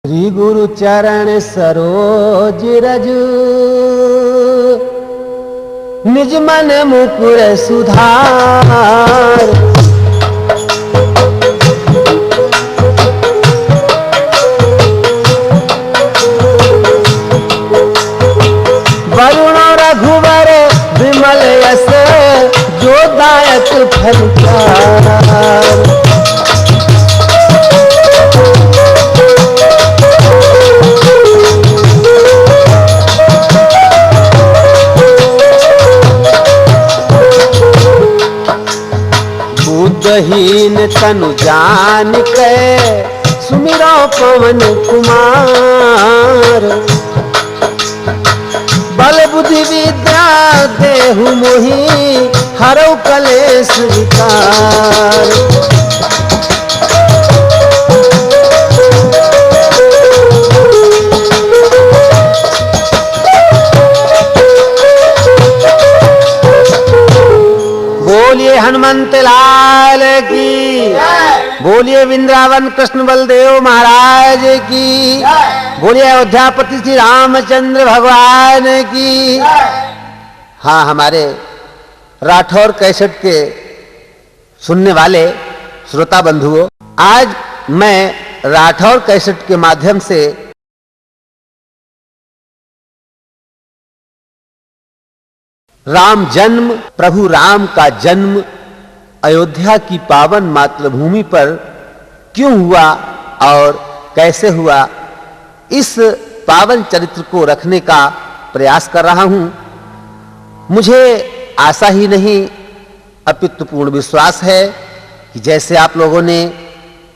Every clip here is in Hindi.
श्री गुरु चरण सरोज रज, निज मन मुकुर सुधार। वरुण रघुवर विमल यस, जो दायक फलचार। बुद्धहीन तनु जान के, सुमिरो पवन कुमार। बल बुद्धि विद्या देहु मोहि, हरौ कलेश विकार। बोलिए हनुमंत लाल की, बोलिए वृंदावन कृष्ण बलदेव महाराज की, बोलिए अयोध्यापति श्री रामचंद्र भगवान की। हाँ, हमारे राठौर कैसेट के सुनने वाले श्रोता बंधुओं, आज मैं राठौर कैसेट के माध्यम से राम जन्म, प्रभु राम का जन्म अयोध्या की पावन मातृभूमि पर क्यों हुआ और कैसे हुआ, इस पावन चरित्र को रखने का प्रयास कर रहा हूं। मुझे आशा ही नहीं अपितु पूर्ण विश्वास है कि जैसे आप लोगों ने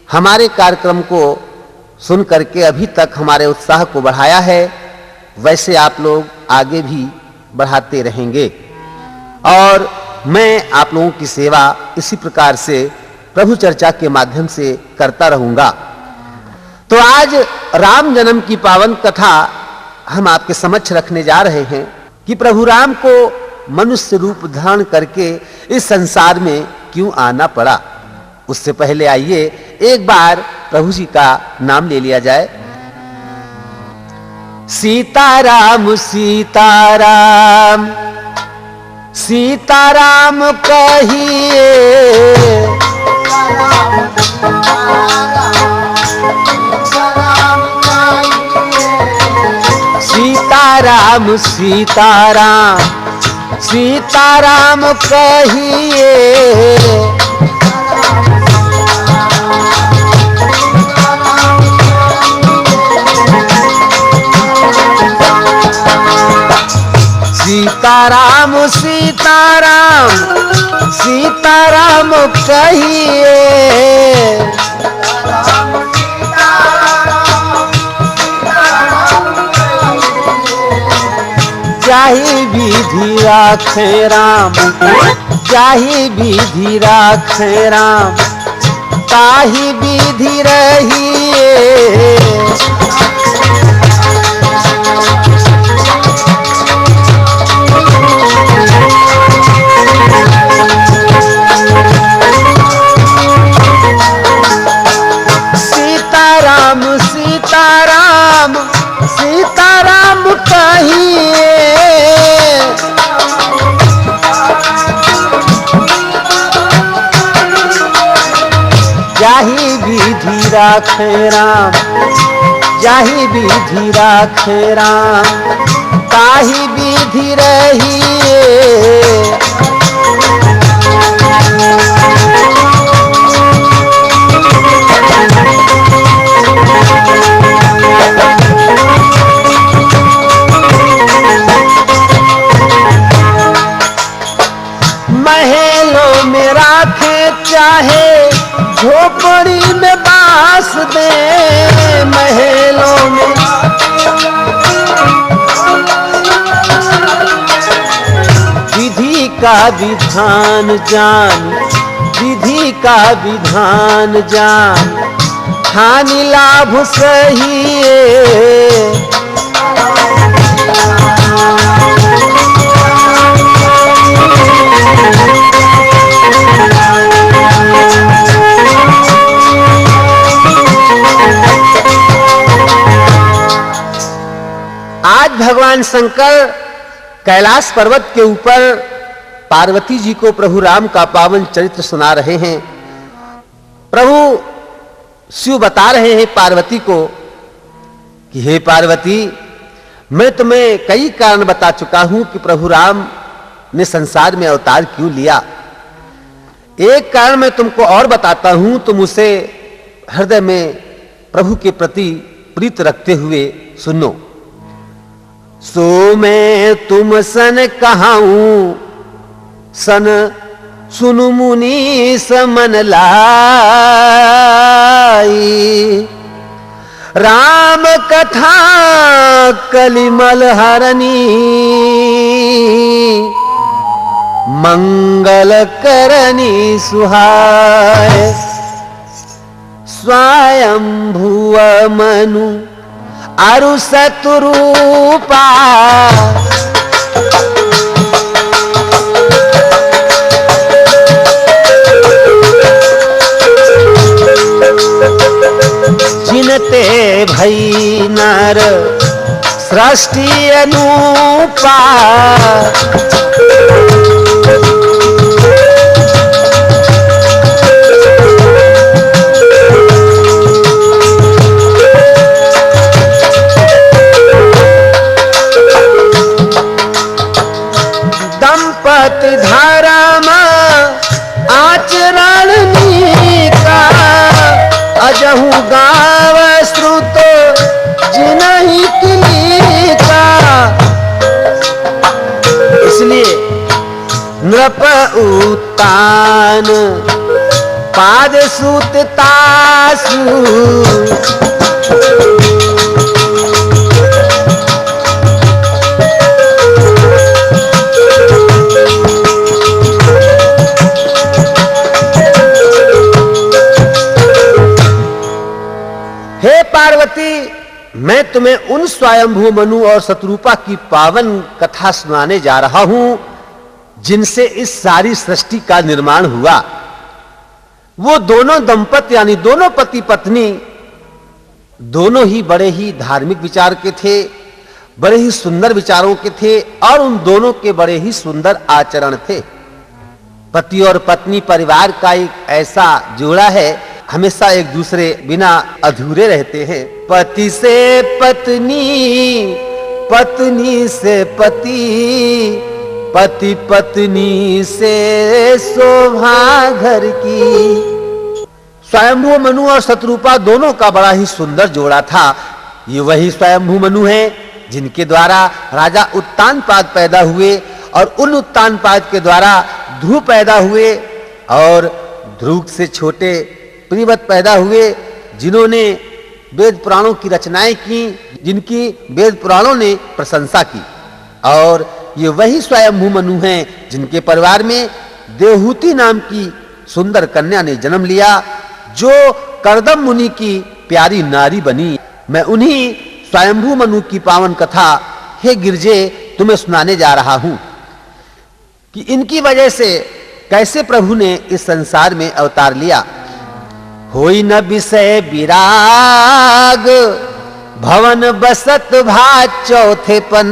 हमारे कार्यक्रम को सुन करके अभी तक हमारे उत्साह को बढ़ाया है, वैसे आप लोग आगे भी बढ़ाते रहेंगे और मैं आप लोगों की सेवा इसी प्रकार से प्रभु चर्चा के माध्यम से करता रहूंगा। तो आज राम जन्म की पावन कथा हम आपके समक्ष रखने जा रहे हैं कि प्रभु राम को मनुष्य रूप धारण करके इस संसार में क्यों आना पड़ा। उससे पहले आइए एक बार प्रभु जी का नाम ले लिया जाए। सीताराम सीताराम सीताराम कहिए, सीताराम सीताराम सीताराम कहिए। सीताराम सीताराम सीताराम कहिए, जाहि विधि राखे राम, जाहि विधि राखे राम, ताहि विधि रहिए। सीताराम सीताराम सीताराम कहिए, जाहि विधि राखे राम, जाहि विधि राखे राम, ताहि विधि रहिए। महलों में राखे चाहे झोपड़ी में बास दे, महलों में विधि का विधान जान, विधि का विधान जान, हानि लाभ सहिए। भगवान शंकर कैलाश पर्वत के ऊपर पार्वती जी को प्रभु राम का पावन चरित्र सुना रहे हैं। प्रभु शिव बता रहे हैं पार्वती को कि हे पार्वती, मैं तुम्हें कई कारण बता चुका हूं कि प्रभु राम ने संसार में अवतार क्यों लिया। एक कारण मैं तुमको और बताता हूं, तुम उसे हृदय में प्रभु के प्रति प्रीत रखते हुए सुनो। सो मैं तुम सन कहाऊं सन सुनु मुनि समन लाई, राम कथा कलिमल हरनी मंगल करनी सुहाय। स्वयं भुव मनु अरु सतरूपा, जिनते भई नर सृष्टि अनूपा, दंपति धर्म आचरण नीका, अजहु गाव श्रुत जिनहि किलीका। इसलिए नृप उत्तान पाद सूत तासु, हे पार्वती, मैं तुम्हें उन स्वयंभू मनु और शतरूपा की पावन कथा सुनाने जा रहा हूं जिनसे इस सारी सृष्टि का निर्माण हुआ। वो दोनों दंपति यानी दोनों पति पत्नी दोनों ही बड़े ही धार्मिक विचार के थे, बड़े ही सुंदर विचारों के थे और उन दोनों के बड़े ही सुंदर आचरण थे। पति और पत्नी परिवार का एक ऐसा जोड़ा है, हमेशा एक दूसरे बिना अधूरे रहते हैं। पति से पत्नी, पत्नी से पति, पति पत्नी से शोभा घर की। स्वयंभू मनु और शतरूपा दोनों का बड़ा ही सुंदर जोड़ा था। ये वही स्वयंभू मनु हैं जिनके द्वारा राजा उत्तानपाद पैदा हुए और उन उत्तानपाद के द्वारा ध्रुव पैदा हुए और ध्रुव से छोटे प्रियव्रत पैदा हुए, जिन्होंने वेद पुराणों की रचनाएं की, जिनकी वेद पुराणों ने प्रशंसा की। और ये वही स्वयंभू मनु हैं जिनके परिवार में देवहूति नाम की सुंदर कन्या ने जन्म लिया, जो कर्दम मुनि की प्यारी नारी बनी। मैं उन्हीं स्वयंभू मनु की पावन कथा हे गिरजे तुम्हें सुनाने जा रहा हूं कि इनकी वजह से कैसे प्रभु ने इस संसार में अवतार लिया। होई न विषय विराग, भवन बसत भा चौथेपन,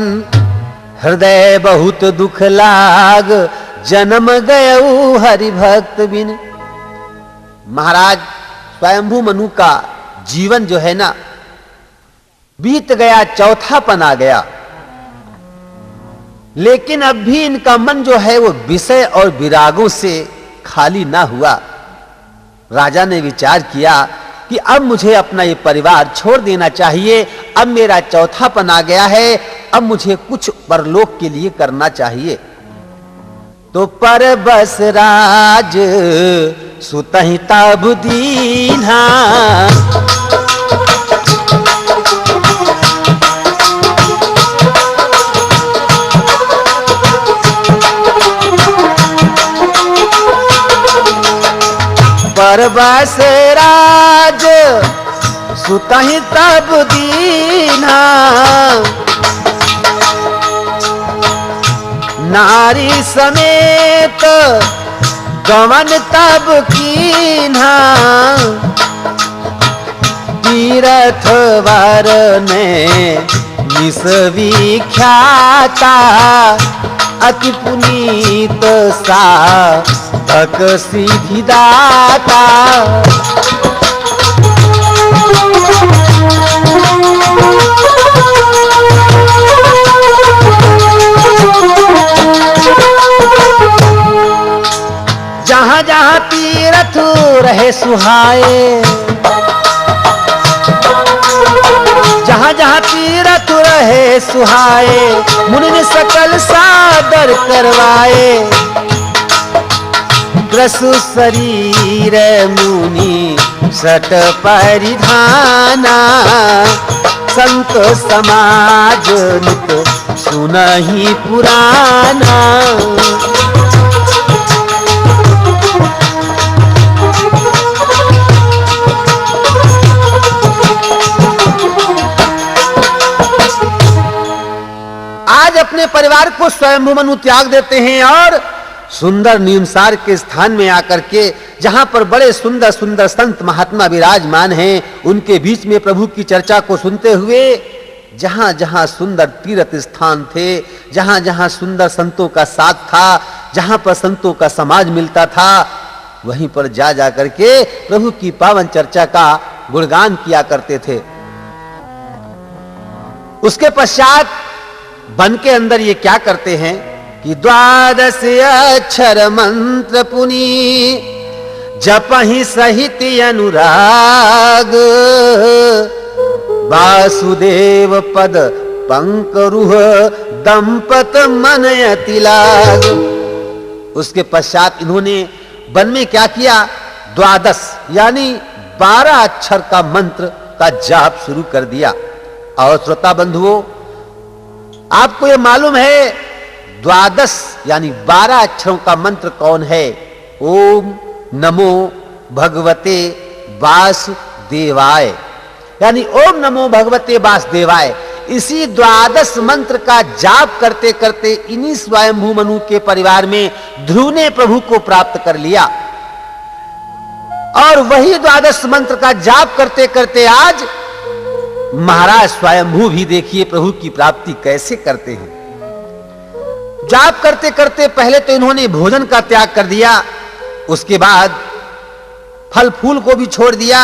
हृदय बहुत दुख लाग, जन्म गयऊ हरि भक्त बिन। महाराज स्वयंभू मनु का जीवन जो है ना, बीत गया, चौथापन आ गया, लेकिन अब भी इनका मन जो है वो विषय और विरागों से खाली ना हुआ। राजा ने विचार किया कि अब मुझे अपना ये परिवार छोड़ देना चाहिए, अब मेरा चौथापन आ गया है, अब मुझे कुछ परलोक के लिए करना चाहिए। तो पर बस राज सुतहि तब दीन्हा, परबस राज सुतहि तब दीन्हा, नारी समेत गमन तब कीन्हा, तीर्थ वर ने विश्वविख्याता अति पुनीत साधक सिद्धिदाता। जहाँ जहाँ तीर्थ रहे सुहाए, जहाँ जहाँ तीर्थ रहे सुहाए, मुनि ने सकल सादर करवाए। ग्रसु शरीर मुनि सट परिधाना, संत समाज नित सुनहि पुराना। आज अपने परिवार को स्वयंभू मनु त्याग देते हैं और सुंदर नीमसार के स्थान में आकर के, जहां पर बड़े सुंदर सुंदर संत महात्मा विराजमान हैं, उनके बीच में प्रभु की चर्चा को सुनते हुए जहां जहां सुंदर तीर्थ स्थान थे, जहां जहां सुंदर संतों का साथ था, जहां पर संतों का समाज मिलता था, वहीं पर जा जा करके प्रभु की पावन चर्चा का गुणगान किया करते थे। उसके पश्चात वन के अंदर ये क्या करते हैं कि 12 अक्षर मंत्र पुनि जपहि सहित अनुराग, वासुदेव पद पंकरुह दंपत मन अति लाग। उसके पश्चात इन्होंने वन में क्या किया, 12 यानी 12 अक्षर का मंत्र का जाप शुरू कर दिया। और श्रोता बंधुओं, आपको यह मालूम है 12 यानी 12 अक्षरों का मंत्र कौन है? ओम नमो भगवते वासुदेवाय, यानी ओम नमो भगवते वासुदेवाय। इसी 12 मंत्र का जाप करते करते इन्हीं स्वयंभू मनु के परिवार में ध्रुव ने प्रभु को प्राप्त कर लिया। और वही 12 मंत्र का जाप करते करते आज महाराज स्वयंभू भी देखिए प्रभु की प्राप्ति कैसे करते हैं। जाप करते करते पहले तो इन्होंने भोजन का त्याग कर दिया, उसके बाद फल फूल को भी छोड़ दिया।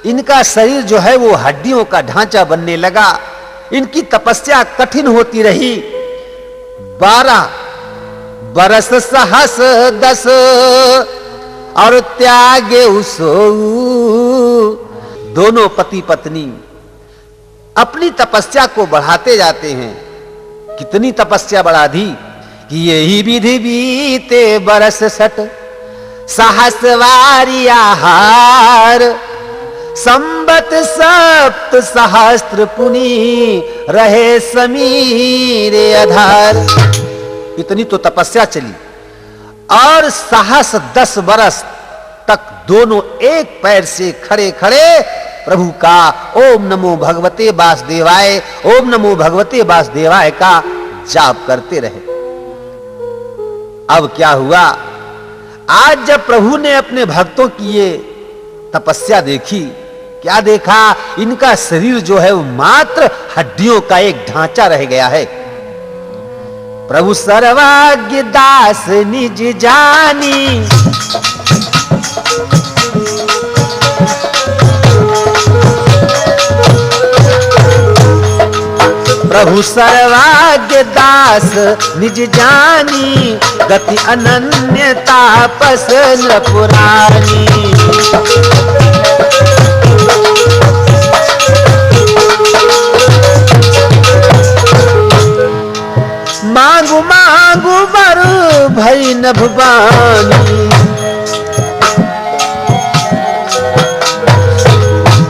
इनका शरीर जो है वो हड्डियों का ढांचा बनने लगा। इनकी तपस्या कठिन होती रही। 12 बरस सहस 10 और त्यागे उसो। दोनों पति पत्नी अपनी तपस्या को बढ़ाते जाते हैं। कितनी तपस्या बढ़ा दी कि यही विधि बीते बरस 60 सहस्वारी आहार, संबत सप्त सहस्त्र पुनि रहे समीरे आधार। इतनी तो तपस्या चली और 10 बरस तक दोनों एक पैर से खड़े खड़े प्रभु का ओम नमो भगवते वासुदेवाय, ओम नमो भगवते वासुदेवाय का जाप करते रहे। अब क्या हुआ, आज जब प्रभु ने अपने भक्तों की ये तपस्या देखी, क्या देखा, इनका शरीर जो है वो मात्र हड्डियों का एक ढांचा रह गया है। प्रभु सर्वज्ञ दास निज जानी, प्रभु सर्वज्ञ दास निज जानी, गति अनन्य तापस नृपुरानी। मांगू मांगू बर भई नभवानी,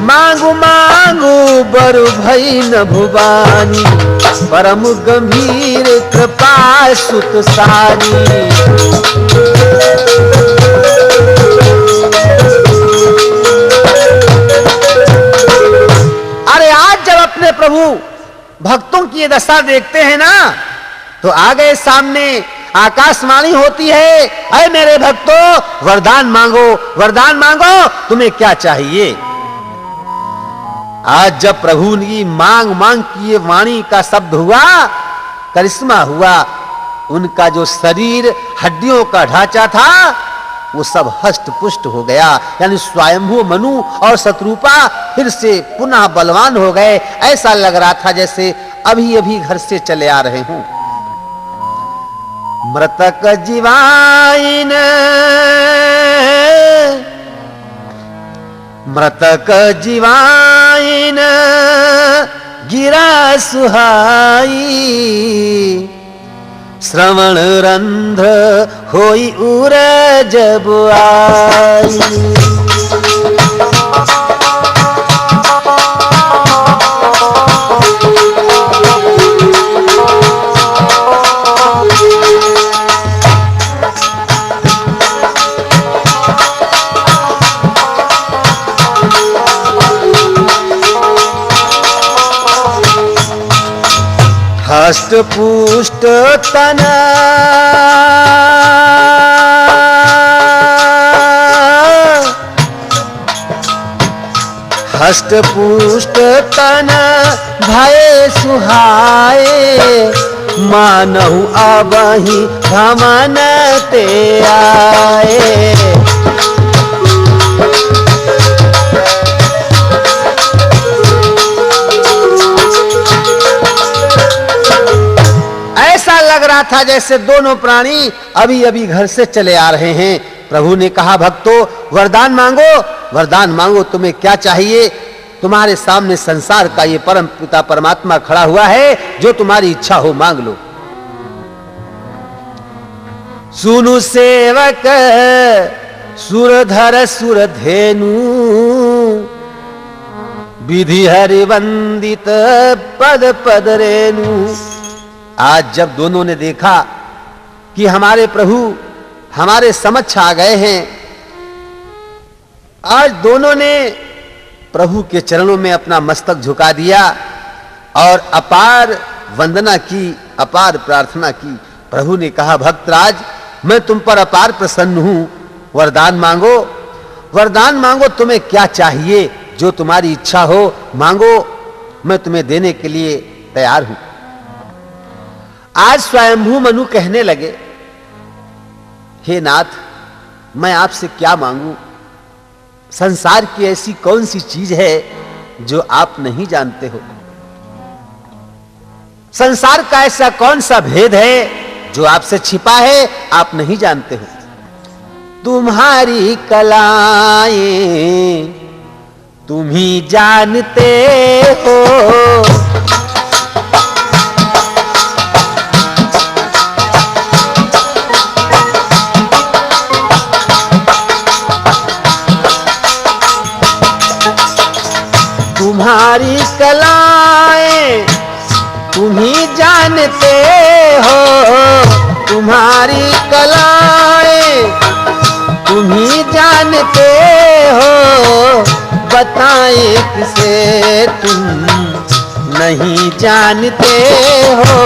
मांगू मांगू बर भई नभवानी, परम गंभीर कृपा सुत सानी। अरे आज जब अपने प्रभु भक्तों की ये दशा देखते हैं ना, तो आ गए सामने, आकाशवाणी होती है, अरे मेरे भक्तों वरदान मांगो, वरदान मांगो, तुम्हें क्या चाहिए। आज जब प्रभु की मांग मांग की ये वाणी का शब्द हुआ, करिश्मा हुआ, उनका जो शरीर हड्डियों का ढांचा था वो सब हष्ट पुष्ट हो गया। यानी स्वयंभू मनु और शत्रुपा फिर से पुनः बलवान हो गए। ऐसा लग रहा था जैसे अभी अभी घर से चले आ रहे हूं। मृतक जीवाइन मृतक जीवाइन गिरा सुहाई, श्रवण रंध्र होई उर जब आई। हष्ट पुष्ट तना हष्ट पुष्ट तना भय सुहाए, मानहु अबहि भमन ते आए। लग रहा था जैसे दोनों प्राणी अभी अभी घर से चले आ रहे हैं। प्रभु ने कहा, भक्तों वरदान मांगो, वरदान मांगो, तुम्हें क्या चाहिए? तुम्हारे सामने संसार का ये परम पिता परमात्मा खड़ा हुआ है, जो तुम्हारी इच्छा हो मांग लो। सुनु सेवक सुरधर सुरधेनु, विधि हरि वंदित पद पद रेणु। आज जब दोनों ने देखा कि हमारे प्रभु हमारे समक्ष आ गए हैं, आज दोनों ने प्रभु के चरणों में अपना मस्तक झुका दिया और अपार वंदना की, अपार प्रार्थना की। प्रभु ने कहा, भक्तराज मैं तुम पर अपार प्रसन्न हूं, वरदान मांगो, वरदान मांगो, तुम्हें क्या चाहिए? जो तुम्हारी इच्छा हो मांगो, मैं तुम्हें देने के लिए तैयार हूं। आज स्वयंभू मनु कहने लगे, हे नाथ मैं आपसे क्या मांगू? संसार की ऐसी कौन सी चीज है जो आप नहीं जानते हो? संसार का ऐसा कौन सा भेद है जो आपसे छिपा है, आप नहीं जानते हो? तुम्हारी कलाएं तुम ही जानते हो, तुम्हारी कलाएं तुम ही जानते हो, तुम्हारी कलाएं तुम ही जानते हो, बताएं किसे तुम नहीं जानते हो।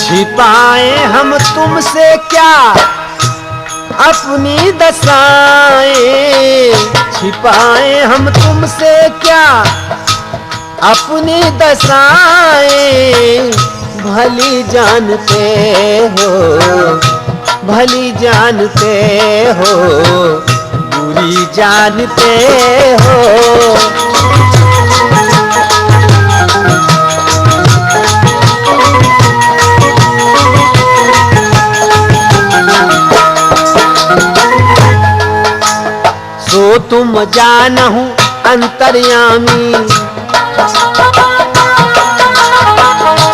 छिपाए हम तुमसे क्या अपनी दशाएं, छिपाए हम तुमसे क्या अपनी दशाएं, भली जानते हो, भली जानते हो, बुरी जानते हो। सो तुम जानहु अंतर्यामी,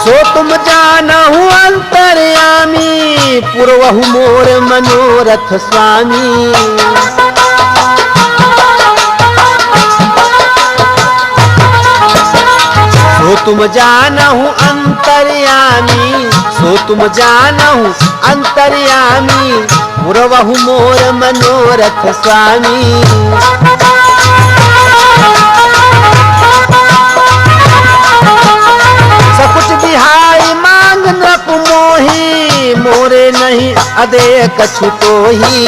सो तुम जानहु अंतर्यामी, पूर्वहु मोर मनोरथ स्वामी। सो तुम जानहु अंतर्यामी, सो तुम जानहु अंतर्यामी, पूर्वहु मोर मनोरथ स्वामी। मोरे नहीं अदे कछु तो ही।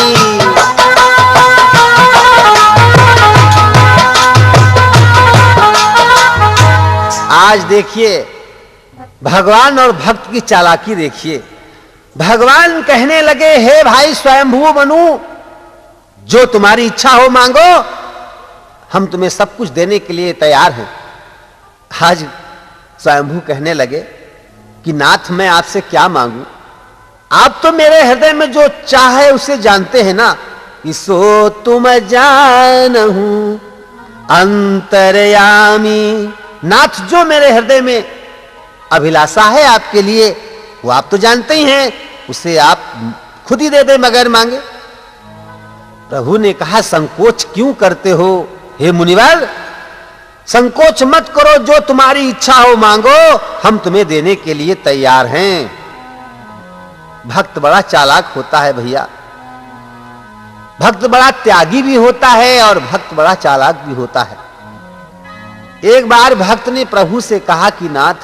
आज देखिए भगवान और भक्त की चालाकी देखिए। भगवान कहने लगे, हे भाई स्वयंभू मनु, जो तुम्हारी इच्छा हो मांगो, हम तुम्हें सब कुछ देने के लिए तैयार हैं। आज स्वयंभू कहने लगे कि नाथ मैं आपसे क्या मांगू, आप तो मेरे हृदय में जो चाहे उसे जानते हैं ना, कि सो तुम जानहू अंतर्यामी। नाथ जो मेरे हृदय में अभिलाषा है आपके लिए, वो आप तो जानते ही हैं, उसे आप खुद ही दे दे बगैर मांगे। प्रभु ने कहा, संकोच क्यों करते हो हे मुनिवर, संकोच मत करो, जो तुम्हारी इच्छा हो मांगो, हम तुम्हें देने के लिए तैयार हैं। भक्त बड़ा चालाक होता है भैया, भक्त बड़ा त्यागी भी होता है और भक्त बड़ा चालाक भी होता है। एक बार भक्त ने प्रभु से कहा कि नाथ,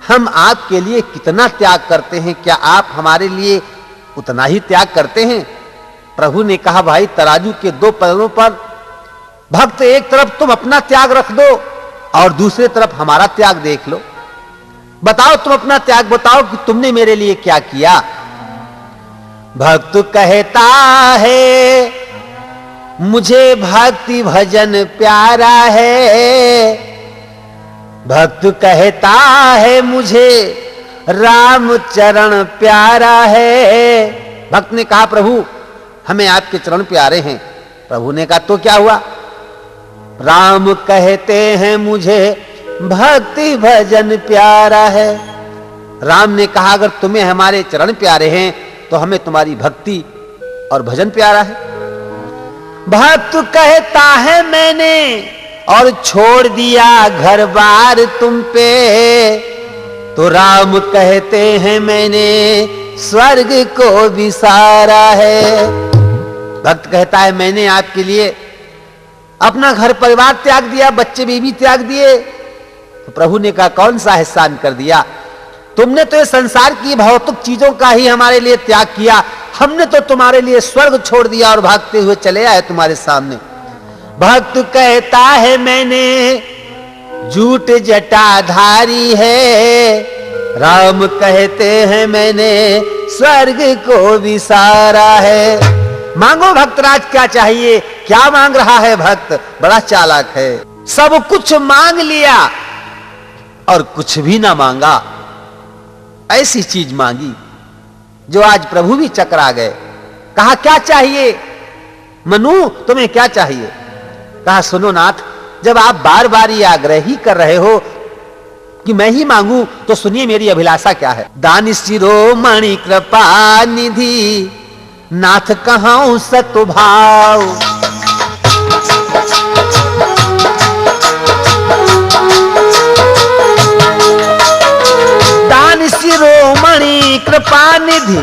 हम आपके लिए कितना त्याग करते हैं, क्या आप हमारे लिए उतना ही त्याग करते हैं? प्रभु ने कहा, भाई तराजू के दो पलड़ों पर भक्त एक तरफ तुम अपना त्याग रख दो और दूसरे तरफ हमारा त्याग देख लो। बताओ, तुम अपना त्याग बताओ कि तुमने मेरे लिए क्या किया। भक्त कहता है मुझे भक्ति भजन प्यारा है, भक्त कहता है मुझे राम चरण प्यारा है। भक्त ने कहा, प्रभु हमें आपके चरण प्यारे हैं। प्रभु ने कहा, तो क्या हुआ? राम कहते हैं मुझे भक्ति भजन प्यारा है। राम ने कहा, अगर तुम्हें हमारे चरण प्यारे हैं तो हमें तुम्हारी भक्ति और भजन प्यारा है। भक्त कहता है मैंने और छोड़ दिया घर बार तुम पे, तो राम कहते हैं मैंने स्वर्ग को विसारा है। भक्त कहता है मैंने आपके लिए अपना घर परिवार त्याग दिया, बच्चे बीवी त्याग दिए। तो प्रभु ने कहा, कौन सा एहसान कर दिया? तुमने तो ये संसार की भौतिक चीजों का ही हमारे लिए त्याग किया, हमने तो तुम्हारे लिए स्वर्ग छोड़ दिया और भागते हुए चले आए तुम्हारे सामने। भक्त कहता है मैंने झूठ जटाधारी है, राम कहते हैं मैंने स्वर्ग को विसारा है। मांगो भक्तराज, क्या चाहिए? क्या मांग रहा है भक्त? बड़ा चालाक है, सब कुछ मांग लिया और कुछ भी ना मांगा। ऐसी चीज मांगी जो आज प्रभु भी चकरा गए। कहा, क्या चाहिए मनु, तुम्हें क्या चाहिए? कहा, सुनो नाथ, जब आप बार बार ये आग्रह ही कर रहे हो कि मैं ही मांगू, तो सुनिए मेरी अभिलाषा क्या है। दान शिरोमणि कृपा निधि नाथ कहां सतुभाव, दान शिरोमणि कृपा निधि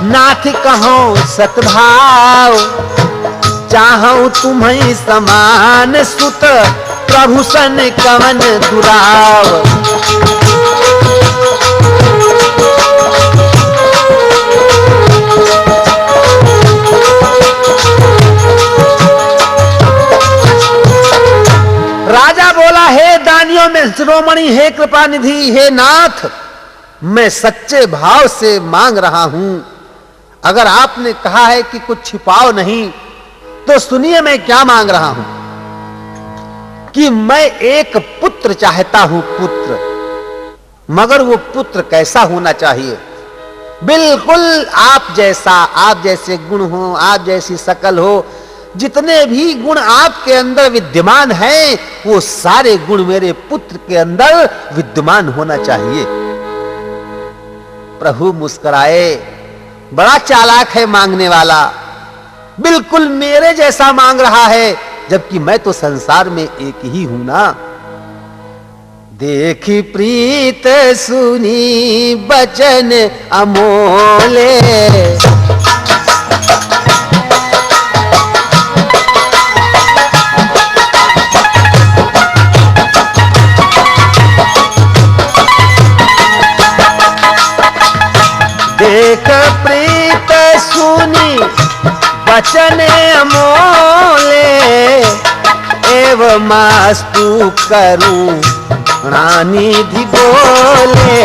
नाथ कहां सतभाव, चाहूं तुम्हें समान सुत प्रभु सन कवन दुराव। राजा बोला, हे दानियों में शिरोमणि, हे कृपा निधि, हे नाथ, मैं सच्चे भाव से मांग रहा हूं। अगर आपने कहा है कि कुछ छिपाओ नहीं, तो सुनिए मैं क्या मांग रहा हूं। कि मैं एक पुत्र चाहता हूं, पुत्र, मगर वो पुत्र कैसा होना चाहिए? बिल्कुल आप जैसा, आप जैसे गुण हो, आप जैसी शकल हो, जितने भी गुण आपके अंदर विद्यमान हैं, वो सारे गुण मेरे पुत्र के अंदर विद्यमान होना चाहिए। प्रभु मुस्कुराए, बड़ा चालाक है मांगने वाला, बिल्कुल मेरे जैसा मांग रहा है, जबकि मैं तो संसार में एक ही हूं ना। देखी प्रीत सुनी बचन अमोले, नमस्तु करूं प्राणिधि बोले।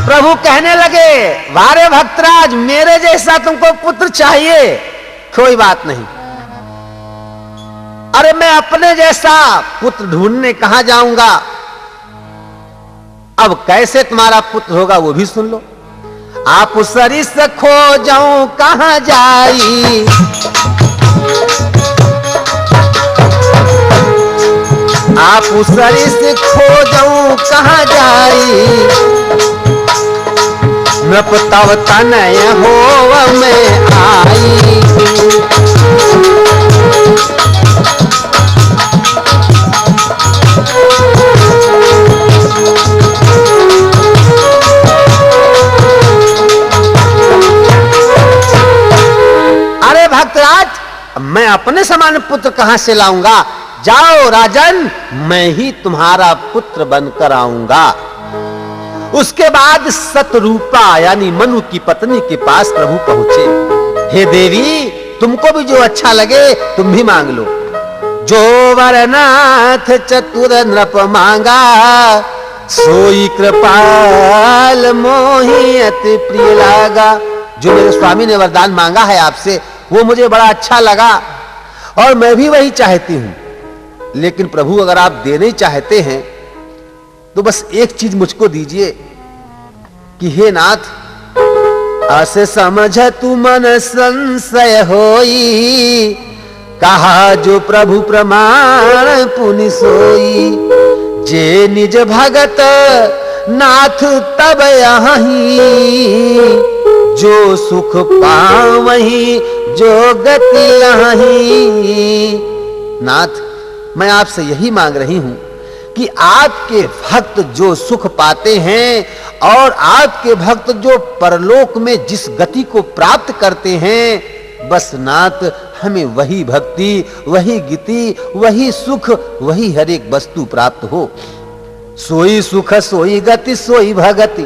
प्रभु कहने लगे, वारे भक्तराज, मेरे जैसा तुमको पुत्र चाहिए, कोई बात नहीं। अरे मैं अपने जैसा पुत्र ढूंढने कहां जाऊंगा? अब कैसे तुम्हारा पुत्र होगा वो भी सुन लो। आप सरिस खोजऊं कहां जाई, आप सरिस खोजऊं कहां जाई, नृप तव तनय होव में आई। अरे भक्तराज, मैं अपने समान पुत्र कहां से लाऊंगा? जाओ राजन, मैं ही तुम्हारा पुत्र बनकर आऊंगा। उसके बाद सतरूपा यानी मनु की पत्नी के पास प्रभु पहुंचे। हे देवी, तुमको भी जो अच्छा लगे तुम भी मांग लो। जो वरनाथ चतुर नृप मांगा, सोई कृपाल मोहि अति प्रिय लागा। जो मेरे स्वामी ने वरदान मांगा है आपसे, वो मुझे बड़ा अच्छा लगा और मैं भी वही चाहती हूं। लेकिन प्रभु, अगर आप देने चाहते हैं तो बस एक चीज मुझको दीजिए कि हे नाथ, असे समझ तू मन संशय होई, कहा जो प्रभु प्रमाण पुनि सोई। जे निज भगत नाथ तब यहीं, जो सुख पावहीं जो गति लहीं। नाथ, मैं आपसे यही मांग रही हूं कि आपके भक्त जो सुख पाते हैं और आपके भक्त जो परलोक में जिस गति को प्राप्त करते हैं, बस नाथ हमें वही भक्ति, वही गति, वही सुख, वही हर एक वस्तु प्राप्त हो। सोई सुख सोई गति सोई भगति,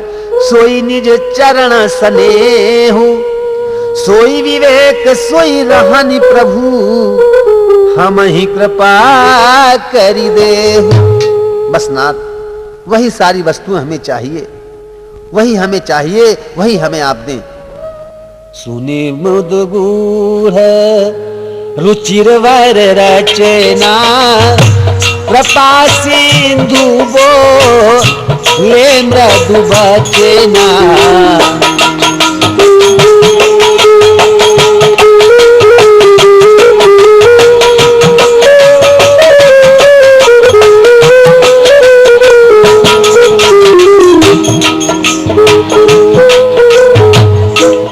सोई निज चरण स्नेहु, सोई विवेक सोई रहनि प्रभु, हम ही कृपा करी दे। बस नाथ, वही सारी वस्तुएं हमें चाहिए, वही हमें चाहिए, वही हमें आप दें। सुनि मुद गूढ़ रुचिर वर रचना, कृपा सिंधु बो ले मृदु बचना।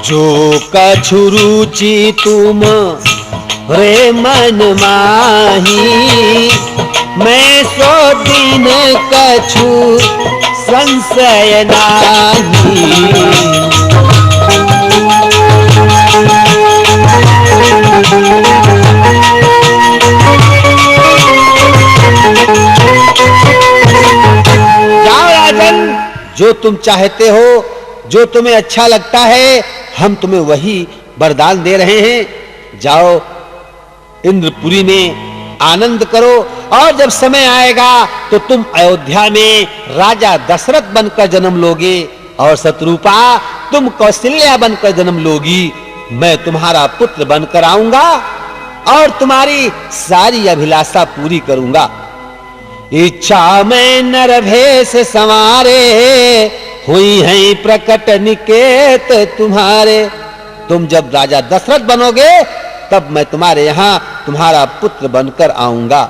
जो कछु रुचि तुम रे मन माही, मैं सो दिन कछु संशय नाही। जाओ राजन, जो तुम चाहते हो, जो तुम्हें अच्छा लगता है, हम तुम्हें वही वरदान दे रहे हैं। जाओ इंद्रपुरी में आनंद करो, और जब समय आएगा तो तुम अयोध्या में राजा दशरथ बनकर जन्म लोगे, और शत्रुपा तुम कौशल्या बनकर जन्म लोगी। मैं तुम्हारा पुत्र बनकर आऊंगा और तुम्हारी सारी अभिलाषा पूरी करूंगा। इच्छा में नर भेष संवारे, हुई है प्रकट निकेत तुम्हारे। तुम जब राजा दशरथ बनोगे तब मैं तुम्हारे यहां तुम्हारा पुत्र बनकर आऊंगा।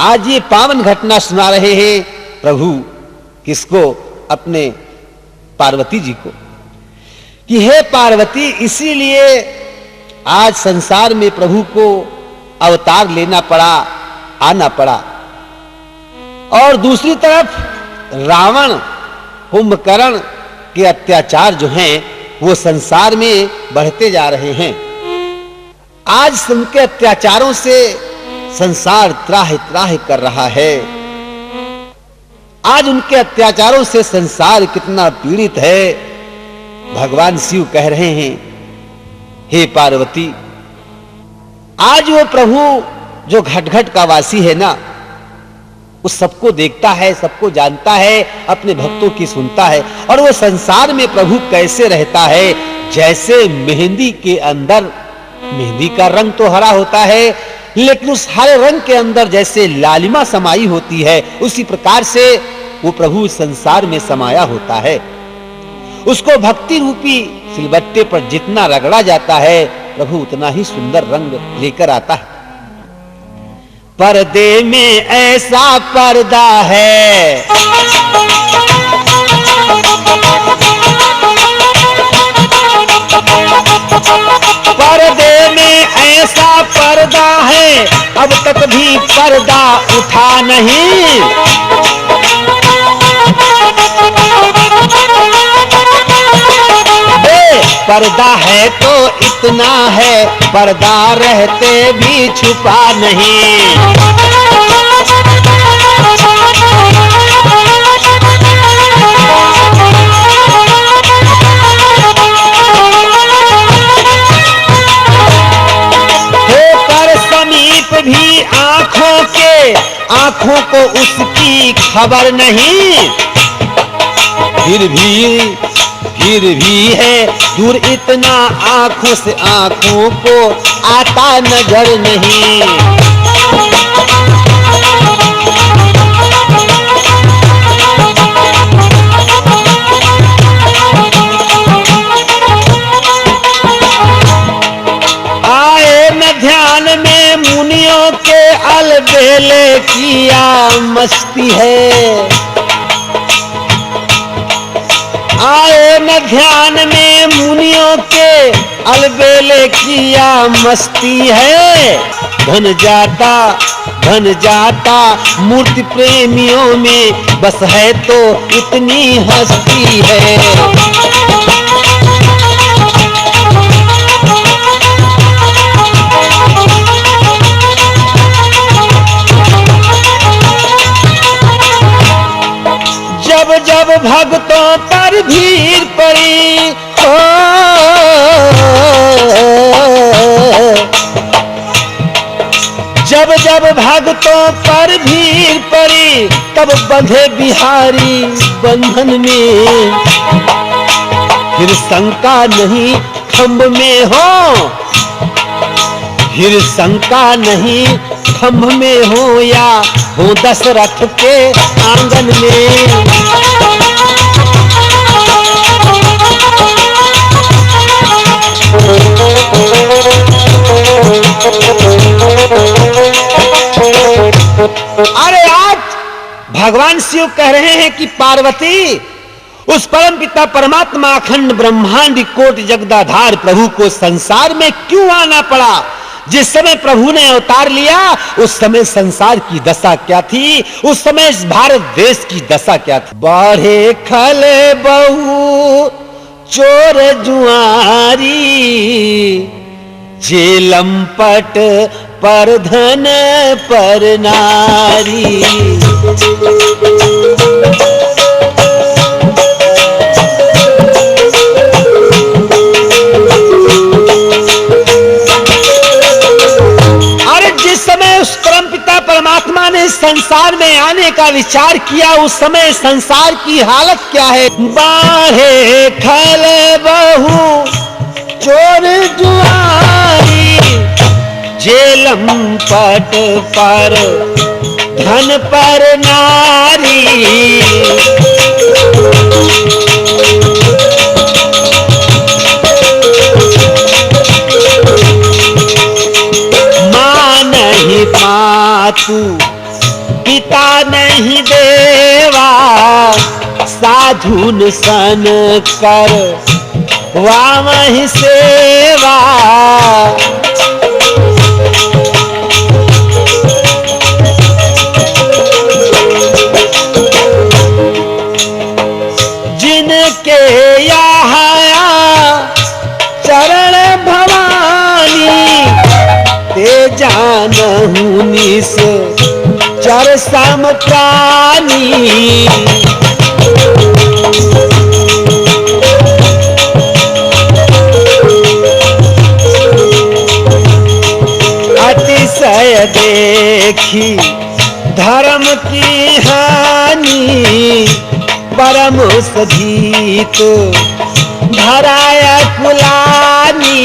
आज ये पावन घटना सुना रहे हैं प्रभु, किसको? अपने पार्वती जी को, कि हे पार्वती, इसीलिए आज संसार में प्रभु को अवतार लेना पड़ा, आना पड़ा। और दूसरी तरफ रावण कुंभकर्ण के अत्याचार जो हैं वो संसार में बढ़ते जा रहे हैं। आज उनके अत्याचारों से संसार त्राहि त्राहि कर रहा है। आज उनके अत्याचारों से संसार कितना पीड़ित है। भगवान शिव कह रहे हैं, हे पार्वती, आज वो प्रभु जो घट-घट का वासी है ना, उस सबको देखता है, सबको जानता है, अपने भक्तों की सुनता है। और वो संसार में प्रभु कैसे रहता है, जैसे मेहंदी के अंदर, मेहंदी का रंग तो हरा होता है, लेकिन उस हरे रंग के अंदर जैसे लालिमा समाई होती है, उसी प्रकार से वो प्रभु संसार में समाया होता है। उसको भक्ति रूपी सिलबट्टे पर जितना रगड़ा जाता है, प्रभु उतना ही सुंदर रंग लेकर आता है। पर्दे में ऐसा पर्दा है, पर्दे में ऐसा पर्दा है, अब तक भी पर्दा उठा नहीं। पर्दा है तो इतना है, पर्दा रहते भी छुपा नहीं। होकर समीप भी आंखों को उसकी खबर नहीं। फिर भी है दूर इतना, आंखों से आंखों को आता नजर नहीं। आए न ध्यान में मुनियों के अलबेले किया मस्ती है। आए न ध्यान में मुनियों के अलबेले किया मस्ती है। धन जाता मूर्ति प्रेमियों में, बस है तो इतनी हस्ती है। जब भक्तों पर भीड़ पड़ी, जब भक्तों पर भीड़ पड़ी, तब बंधे बिहारी बंधन में। फिर शंका नहीं खंभ में हो, फिर शंका नहीं खंभ में हो, या हो दशरथ के आंगन में। अरे आज भगवान शिव कह रहे हैं कि पार्वती, उस परम पिता परमात्मा अखंड ब्रह्मांड कोटि जगदाधार प्रभु को संसार में क्यों आना पड़ा। जिस समय प्रभु ने अवतार लिया, उस समय संसार की दशा क्या थी, उस समय इस भारत देश की दशा क्या थी। बढ़े खले बहु चोर जुआरी, जेलम पट पर धन पर नारी। परमात्मा ने संसार में आने का विचार किया, उस समय संसार की हालत क्या है। बाहे खल बहु चोर जुआरी, जेलम पट पर धन पर नारी। मातु पिता नहीं देवा, साधुन सन कर वामहि सेवा। जिनके यहाँ चरण भवानी, ते जानहु निस चर सम प्राणी। अतिशय देखी धर्म की हानि, परम सजीत धराय कुलानी।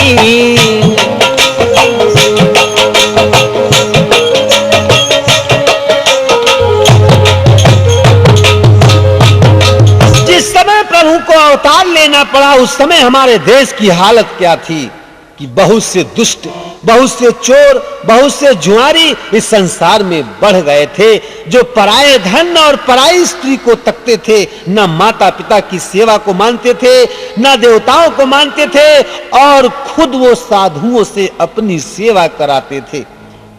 जिस समय प्रभु को अवतार लेना पड़ा उस समय हमारे देश की हालत क्या थी कि बहुत से दुष्ट, बहुत से चोर, बहुत से जुआरी इस संसार में बढ़ गए थे, जो पराये धन और पराई स्त्री को तकते थे, न माता पिता की सेवा को मानते थे, न देवताओं को मानते थे, और खुद वो साधुओं से अपनी सेवा कराते थे।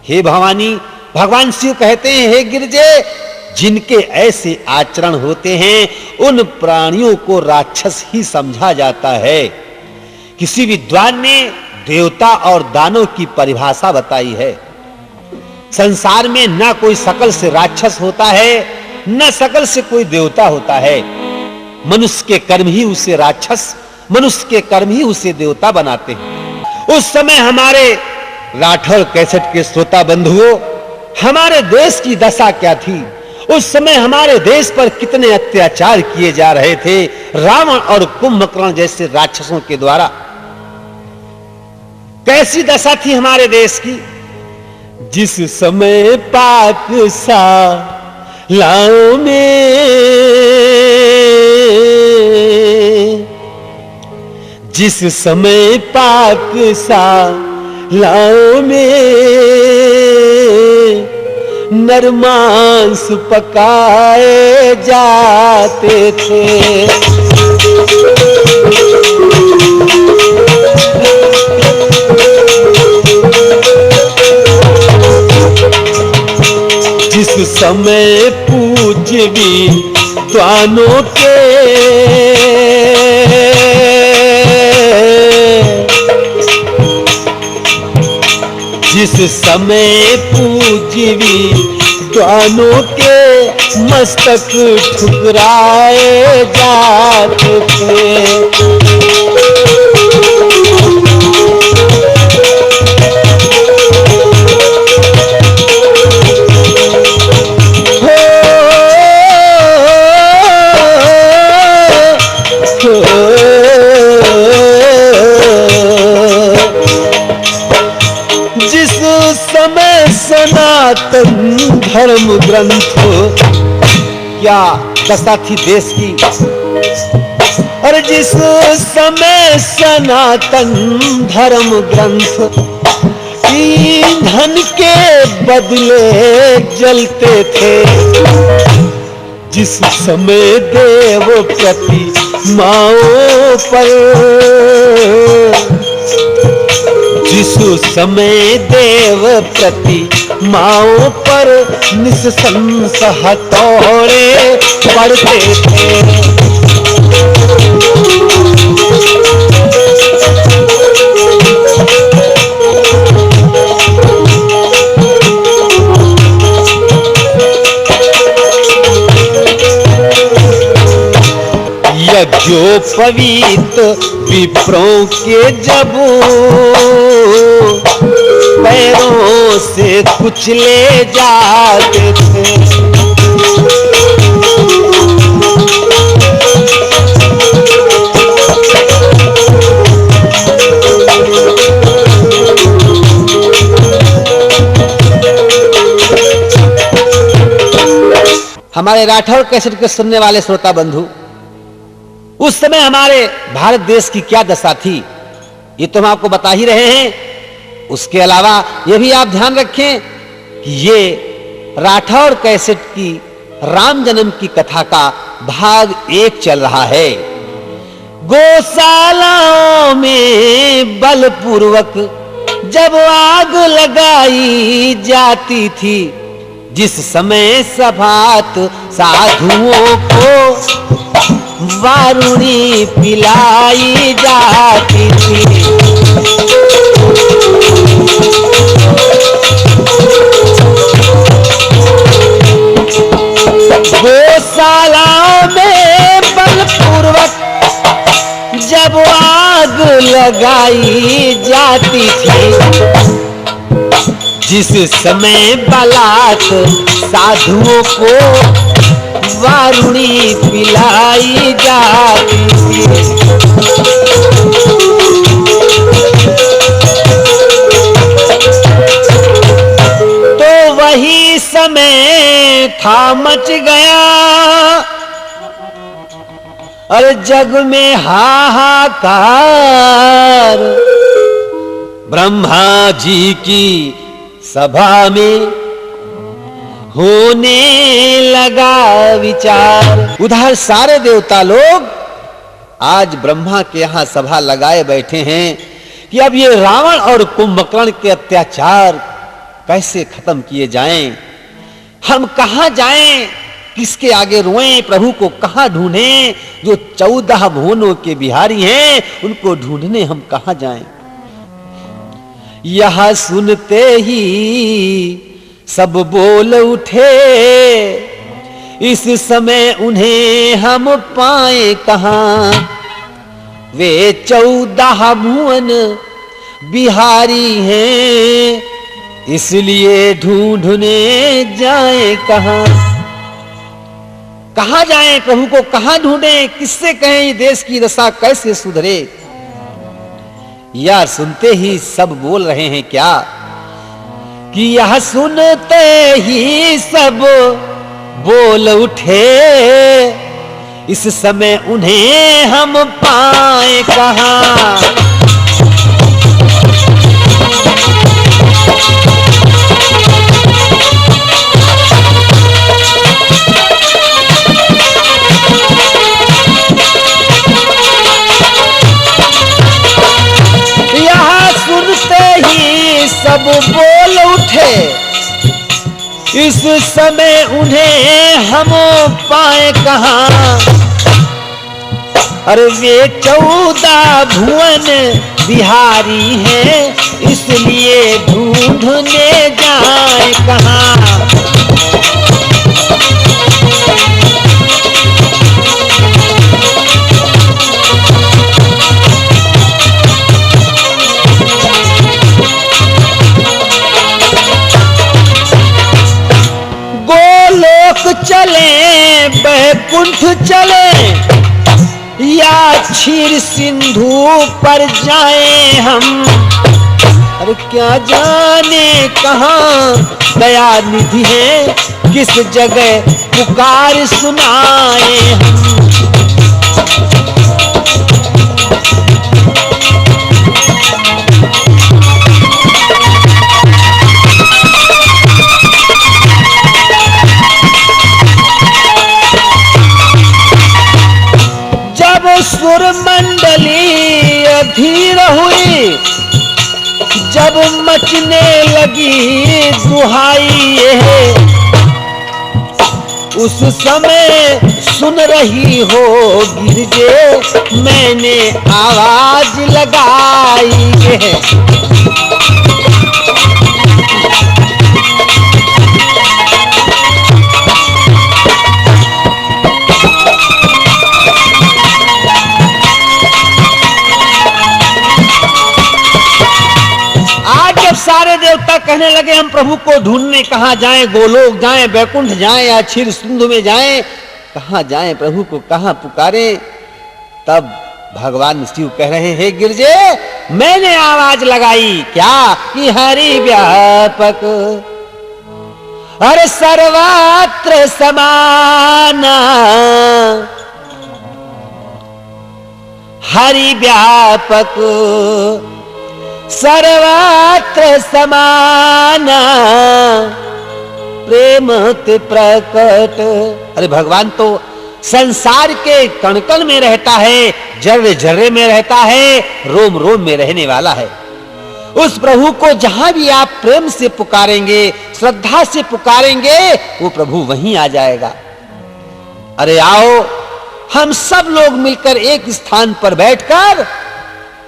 हे भवानी, भगवान शिव कहते हैं, हे गिरजे, जिनके ऐसे आचरण होते हैं उन प्राणियों को राक्षस ही समझा जाता है। किसी विद्वान ने देवता और दानव की परिभाषा बताई है। संसार में न कोई सकल से राक्षस होता है, न सकल से कोई देवता होता है। मनुष्य के कर्म ही उसे राक्षस, मनुष्य के कर्म ही उसे देवता बनाते हैं। उस समय हमारे राठौर कैसेट के श्रोता बंधुओं, हमारे देश की दशा क्या थी? उस समय हमारे देश पर कितने अत्याचार किए जा रहे थे रावण और कुंभकर्ण जैसे राक्षसों के द्वारा। कैसी दशा थी हमारे देश की? जिस समय पाकशालाओं में, जिस समय पाकशालाओं में नरमांस पकाए जाते थे, जिस समय पूज्य विद्वानों के, जिस समय पूज्य विद्वानों के मस्तक ठुकराए जाते थे, जिस समय सनातन धर्म ग्रंथ, क्या दशा थी देश की? और जिस समय सनातन धर्म ग्रंथ ईंधन के बदले जलते थे, जिस समय देव प्रतिमाओं पर, जिस समय देव प्रतिमाओं पर निस्संस हथौड़े पड़ते थे, यज्ञोपवीत विप्रों के जब पैरों से कुचले जाते थे, हमारे राठौर कैसेट के सुनने वाले श्रोता बंधु, उस समय हमारे भारत देश की क्या दशा थी ये तो हम आपको बता ही रहे हैं। उसके अलावा यह भी आप ध्यान रखें कि ये राठौर कैसेट की राम जन्म की कथा का भाग 1 चल रहा है। गौशालाओं में बलपूर्वक जब आग लगाई जाती थी, जिस समय सभात साधुओं को वारुणी पिलाई जाती थी, आग लगाई जाती थी। जिस समय बलात् साधुओं को वारुणी पिलाई जाती थी। तो वही समय था मच गया और जग में हाहाकार। ब्रह्मा जी की सभा में होने लगा विचार। उधर सारे देवता लोग आज ब्रह्मा के यहां सभा लगाए बैठे हैं कि अब ये रावण और कुंभकर्ण के अत्याचार कैसे खत्म किए जाएं, हम कहां जाएं, किसके आगे रोएं, प्रभु को कहां ढूंढें। जो 14 भुवनों के बिहारी हैं उनको ढूंढने हम कहां जाएं। यह सुनते ही सब बोल उठे, इस समय उन्हें हम पाए कहां। वे 14 भुवन बिहारी हैं, इसलिए ढूंढने जाए कहां। कहां जाएं, प्रभु को कहां ढूंढें, किससे कहें देश की दशा कैसे सुधरे। यह सुनते ही सब बोल रहे हैं क्या कि यह सुनते ही सब बोल उठे, इस समय उन्हें हम पाए कहां। सब बोल उठे, इस समय उन्हें हम पाए कहां। अरे वे 14 भुवन बिहारी हैं, इसलिए ढूंढने जाए कहां। चले बैकुंठ चले या क्षीर सिंधु पर जाएं हम। अरे क्या जाने कहां दया निधि है, किस जगह पुकार सुनाए हम। सुर मंडली अधीर हुई, जब मचने लगी दुहाई है, उस समय सुन रही हो गिरजे मैंने आवाज लगाई है। सारे देवता कहने लगे हम प्रभु को ढूंढने कहां जाएं, गोलोक जाएं, बैकुंठ जाएं या क्षीर सिंधु में जाएं, कहां जाएं, प्रभु को कहां पुकारें। तब भगवान शिव कह रहे हैं गिरजे मैंने आवाज लगाई क्या कि हरि व्यापक अरे सर्वत्र समाना, हरि व्यापक सर्वत्र समाना, प्रेम ते प्रकट। अरे भगवान तो संसार के कण कण में रहता है, जर्रे जर्रे में रहता है, रोम रोम में रहने वाला है। उस प्रभु को जहां भी आप प्रेम से पुकारेंगे, श्रद्धा से पुकारेंगे, वो प्रभु वहीं आ जाएगा। अरे आओ हम सब लोग मिलकर एक स्थान पर बैठकर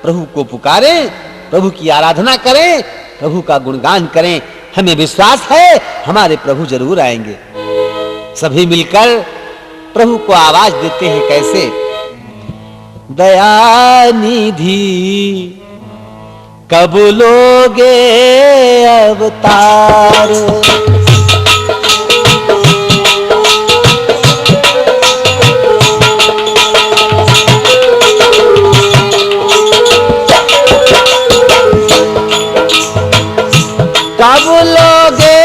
प्रभु को पुकारें, प्रभु की आराधना करें, प्रभु का गुणगान करें। हमें विश्वास है हमारे प्रभु जरूर आएंगे। सभी मिलकर प्रभु को आवाज देते हैं कैसे दयानिधि, कब लोगे अवतार। कब लोगे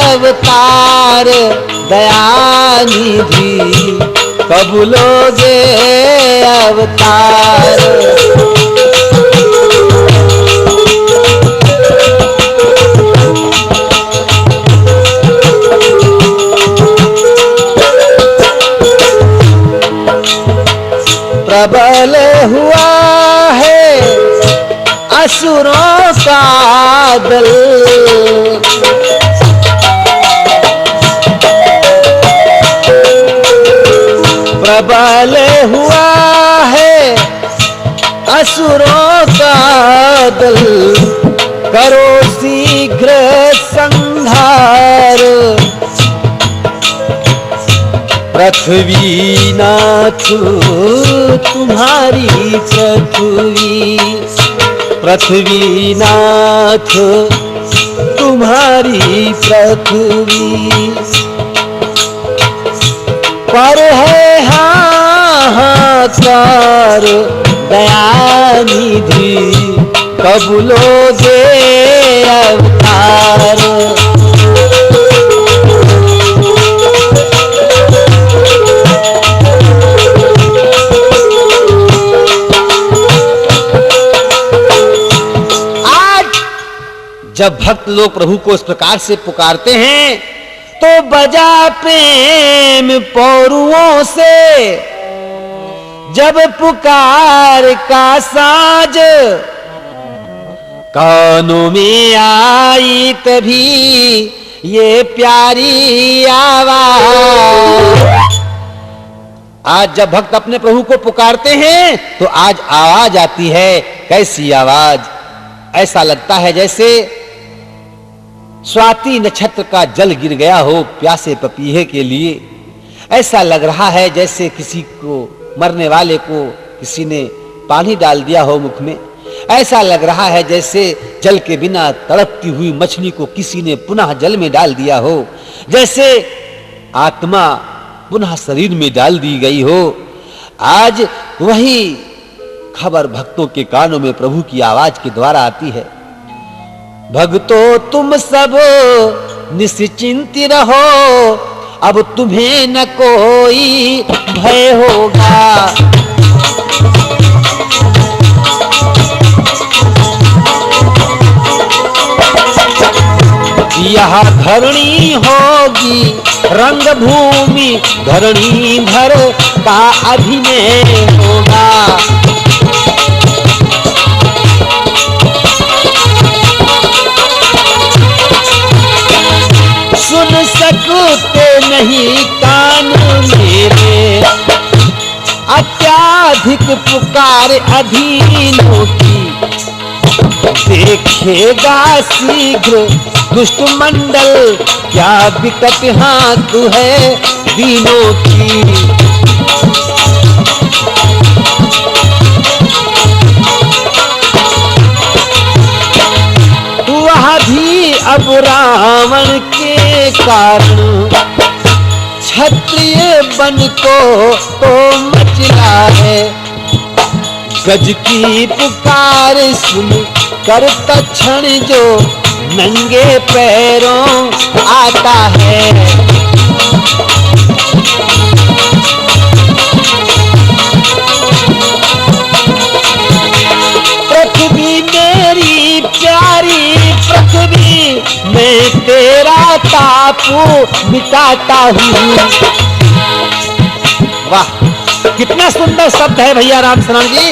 अवतार दयानिधि, कब लोगे अवतार। प्रबल हुआ है असुरों का दल, प्रबल हुआ है असुरों का दल, करो शीघ्र संहार। पृथ्वीनाथ तुम्हारी पृथ्वी, पृथ्वीनाथ तुम्हारी पृथ्वी, पर है हाहाकार दयानिधि, कब लोगे अवतार। जब भक्त लोग प्रभु को इस प्रकार से पुकारते हैं तो बजा प्रेम पौरुओं से, जब पुकार का साज कानों में आई तभी ये प्यारी आवाज। आज जब भक्त अपने प्रभु को पुकारते हैं तो आज आवाज आती है। कैसी आवाज? ऐसा लगता है जैसे स्वाति नक्षत्र का जल गिर गया हो प्यासे पपीहे के लिए। ऐसा लग रहा है जैसे किसी को, मरने वाले को किसी ने पानी डाल दिया हो मुख में। ऐसा लग रहा है जैसे जल के बिना तड़पती हुई मछली को किसी ने पुनः जल में डाल दिया हो, जैसे आत्मा पुनः शरीर में डाल दी गई हो। आज वही खबर भक्तों के कानों में प्रभु की आवाज के द्वारा आती है। भक्तों तुम सब निश्चिंत रहो, अब तुम्हें न कोई भय होगा। यह धरणी होगी रंग भूमि, धरणीधर का अभिनय होगा। सुन सकते नहीं कान मेरे, अत्याधिक पुकार अधीनों की। देखेगा शीघ्र दुष्ट मंडल, क्या विकट हाथ है दीनों की। वह भी अब रावण के कारण क्षत्रिय बन को तो मचला है। गज की पुकार सुन कर तत्क्षण जो नंगे पैरों आता है। पृथ्वी मेरी प्यारी पृथ्वी, मैं तेरा ताप मिटाता हूँ। वाह, कितना सुंदर शब्द है भैया राम शरण जी।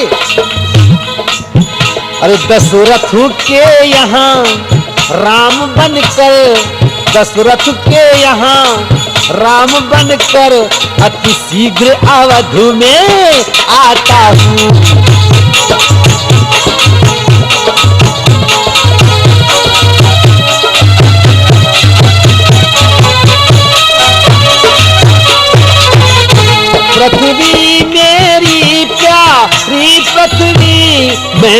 अरे दशरथ के यहाँ राम बनकर, दशरथ के यहाँ राम बनकर अति शीघ्र अवध में आता हूँ। पृथ्वी मेरी प्यारी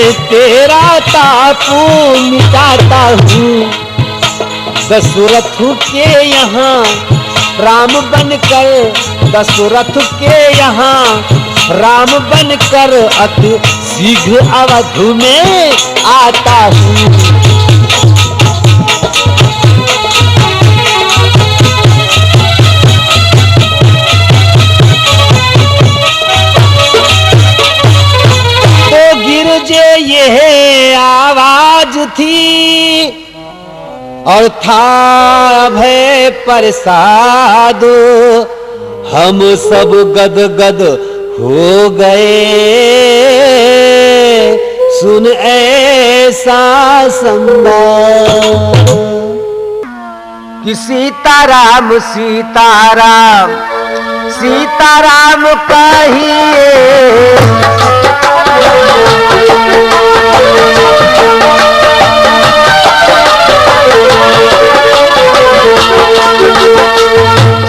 तेरा ताप मिटाता हूँ। दशरथ के यहाँ राम बनकर, दशरथ के यहाँ राम बनकर अति शीघ्र अवध में आता हूँ। गिरजे ये आवाज थी और था भय प्रसाद, हम सब गदगद हो गए सुन ऐसा संवाद। कि सीताराम सीताराम सीताराम कहिए,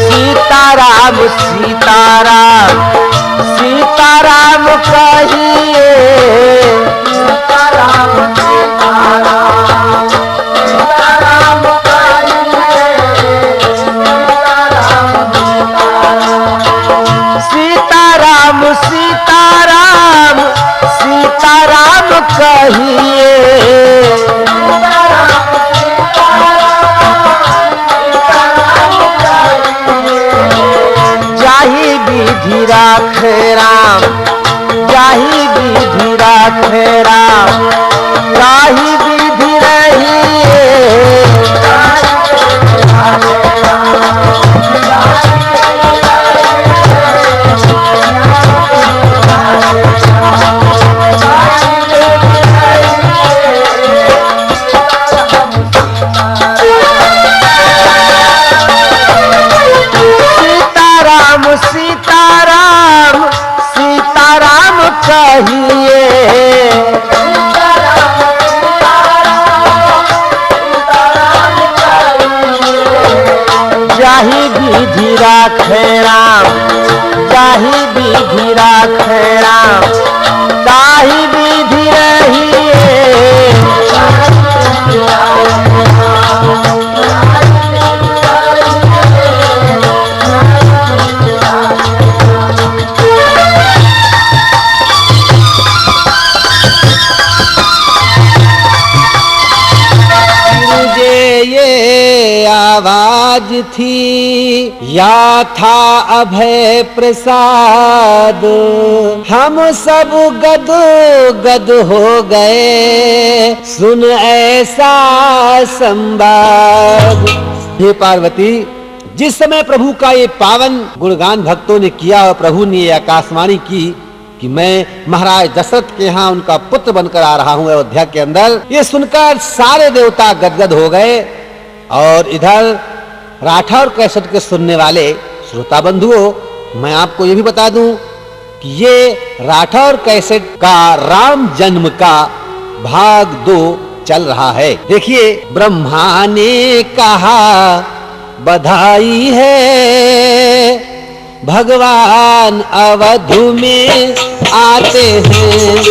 सीताराम सीताराम सीताराम कहिए, सीताराम सीताराम सीताराम कहिए, सीताराम सीताराम सीताराम कहिए। जाहि विधि राखे राम, जाहि विधि राखे राम, ताहि विधि रहिए। सीताराम सीताराम कहिए, जाहि विधि राखे राम, जाहि विधि राखे राम, ताहि विधि रहिए। आवाज थी या था अभय प्रसाद, हम सब गद गद हो गए सुन ऐसा संवाद। हे पार्वती, जिस समय प्रभु का ये पावन गुणगान भक्तों ने किया और प्रभु ने ये आकाशवाणी की कि मैं महाराज दशरथ के यहाँ उनका पुत्र बनकर आ रहा हूँ अयोध्या के अंदर, ये सुनकर सारे देवता गदगद हो गए। और इधर राठा और कैसेट के सुनने वाले श्रोता बंधुओं, मैं आपको ये भी बता दूं कि ये राठा और कैसेट का राम जन्म का भाग 2 चल रहा है। देखिए, ब्रह्मा ने कहा बधाई है, भगवान अवध में आते हैं।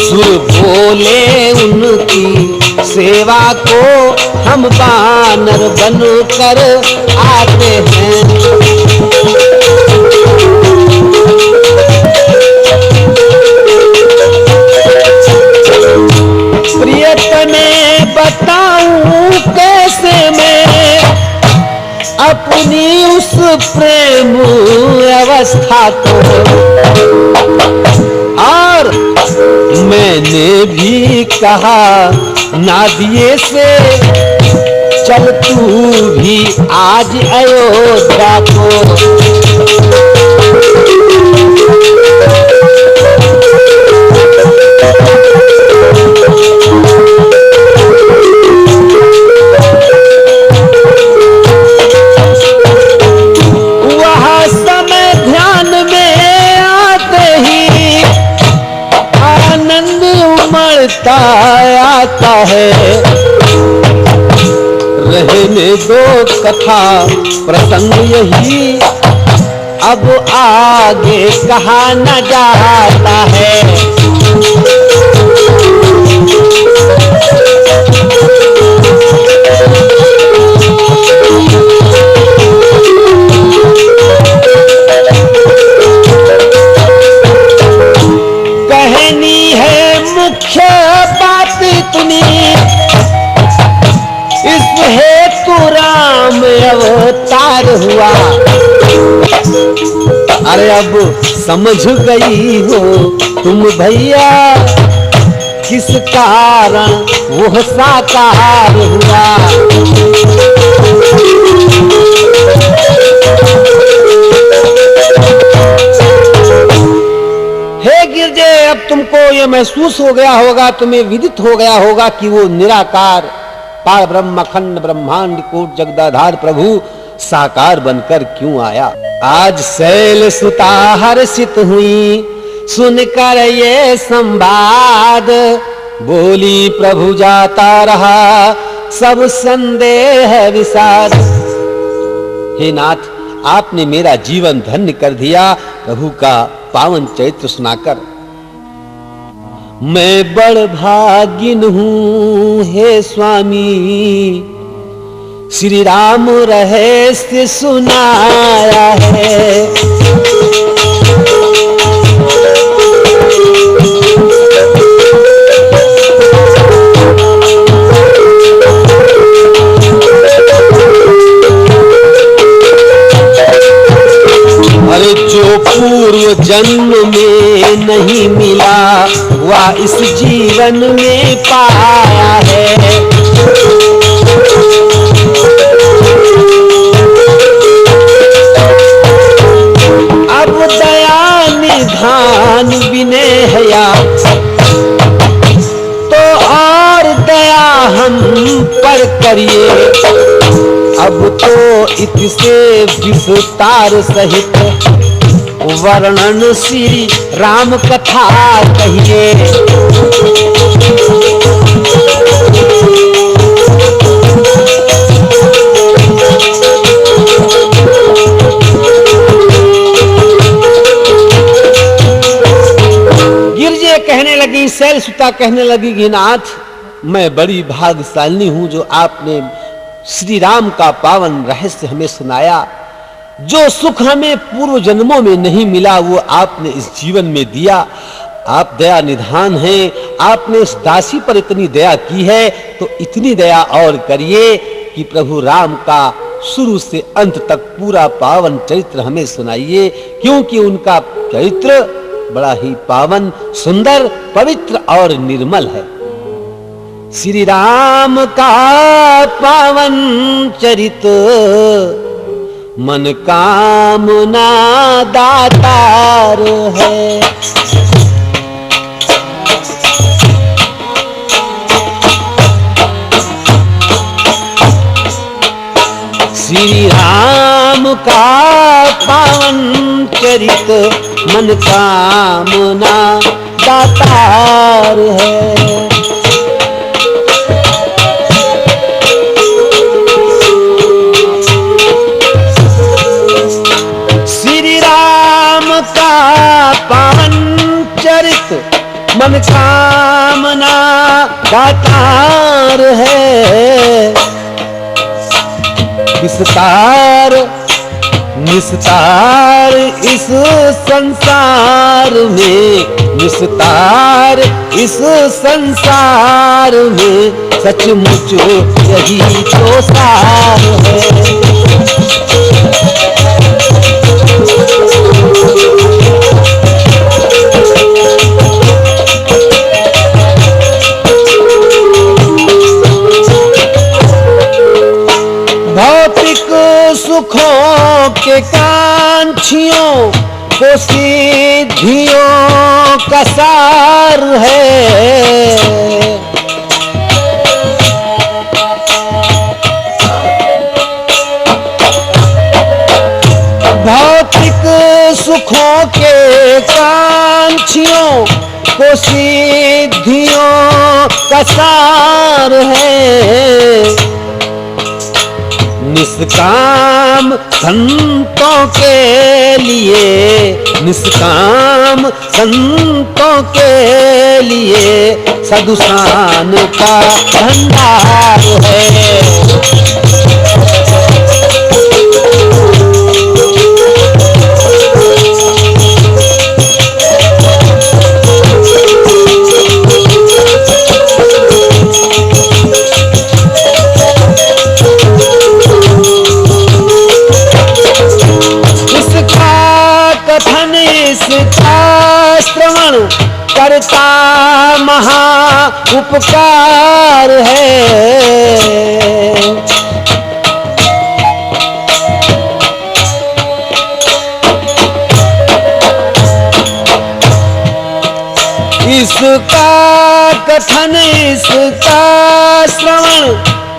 सुर बोले उनकी सेवा को हम बानर बनकर आते हैं। प्रियतमे बताऊं कैसे मैं अपनी उस प्रेम अवस्था को, और मैंने भी कहा नादिए से चल तू भी आज अयोध्या को। वह समय ध्यान में आते ही आनंद उमड़ता आता है, रहे सुने दो कथा प्रसंग यही, अब आगे कहा न जाता है। कहनी है मुख्य बात इतनी, इस हेतु राम अवतार हुआ। अरे अब समझ गई हो तुम भैया, किस कारण वो साकार हुआ। हे गिरजे, अब तुमको ये महसूस हो गया होगा, तुम्हें विदित हो गया होगा कि वो निराकार पार ब्रह्म अखंड ब्रह्मांड कोट जगदाधार प्रभु साकार बनकर क्यों आया। आज शैल सुता हर्षित हुई सुनकर ये संवाद, बोली प्रभु जाता रहा सब संदेह विषाद। हे नाथ, आपने मेरा जीवन धन्य कर दिया प्रभु का पावन चरित्र सुनाकर। मैं बड़ भागिन हूं हे स्वामी, श्री राम रहस्य सुनाया है। अरे जो पूर्व जन्म में नहीं मिला वह इस जीवन में पाया है। अब दया निधान विनय है या तो और दया हम पर करिए। अब तो इससे विस्तार सहित वर्णन श्री राम कथा कहिए। गिरजे कहने लगी, शैलसुता कहने लगी कि नाथ, मैं बड़ी भाग्यशालिनी हूं जो आपने श्री राम का पावन रहस्य हमें सुनाया। जो सुख हमें पूर्व जन्मों में नहीं मिला वो आपने इस जीवन में दिया। आप दया निधान हैं, आपने इस दासी पर इतनी दया की है तो इतनी दया और करिए कि प्रभु राम का शुरू से अंत तक पूरा पावन चरित्र हमें सुनाइए, क्योंकि उनका चरित्र बड़ा ही पावन, सुंदर, पवित्र और निर्मल है। श्री राम का पावन चरित्र मन कामना दातार है। श्री राम का पावन चरित्र मन कामना दातार है। पावन चरित्र मन कामना दातार है। विस्तार निस्तार इस संसार में, निस्तार इस संसार में, सचमुच यही तो सार है। भौतिक सुखों के कांक्षियों को सिद्धियों का सार है। भौतिक सुखों के कांक्षियों को सिद्धियों का सार है। निष्काम संतों के लिए, निष्काम संतों के लिए सदुशान का भंडार है। इसका श्रवण करता महा उपकार है। इसका कथन, इसका श्रवण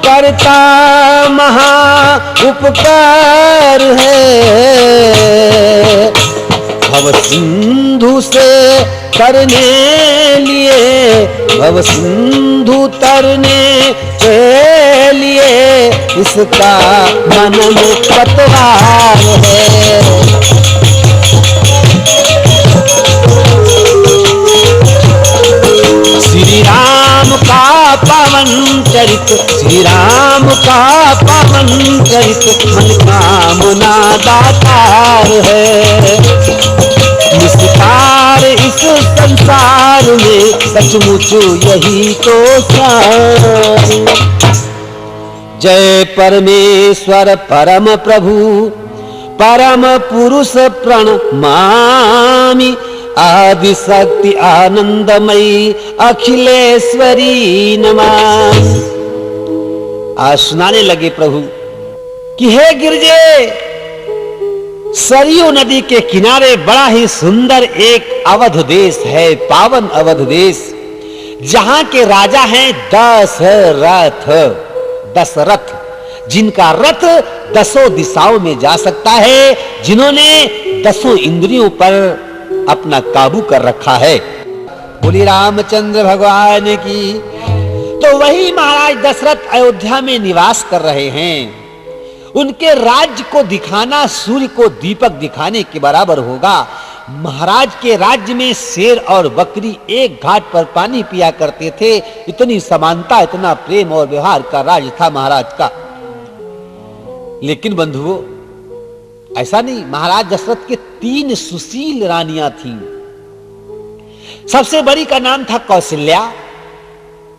करता महा उपकार है। भव सिंधु से तरने लिए, भव सिंधु तरने के लिए इसका मनन पतवार है। श्री राम का पावन चरित, श्री राम का पावन चरित मनोकामना दातार है। निस्तार इस संसार में सचमुच यही तो सार। जय परमेश्वर परम प्रभु परम पुरुष प्रणमामि। आदि शक्ति आनंदमयी अखिलेश्वरी नमः। आज सुनाने लगे प्रभु कि हे गिरजे, सरयू नदी के किनारे बड़ा ही सुंदर एक अवध देश है, पावन अवध देश, जहां के राजा हैं दशरथ। दशरथ जिनका रथ 10 दिशाओं में जा सकता है, जिन्होंने 10 इंद्रियों पर अपना काबू कर रखा है। बोली रामचंद्र भगवान की। तो वही महाराज दशरथ अयोध्या में निवास कर रहे हैं। उनके राज्य को दिखाना सूर्य को दीपक दिखाने के बराबर होगा। महाराज के राज्य में शेर और बकरी एक घाट पर पानी पिया करते थे। इतनी समानता, इतना प्रेम और व्यवहार का राज था महाराज का। लेकिन बंधुओं, ऐसा नहीं। महाराज दशरथ के 3 सुशील रानियां थीं। सबसे बड़ी का नाम था कौशल्या,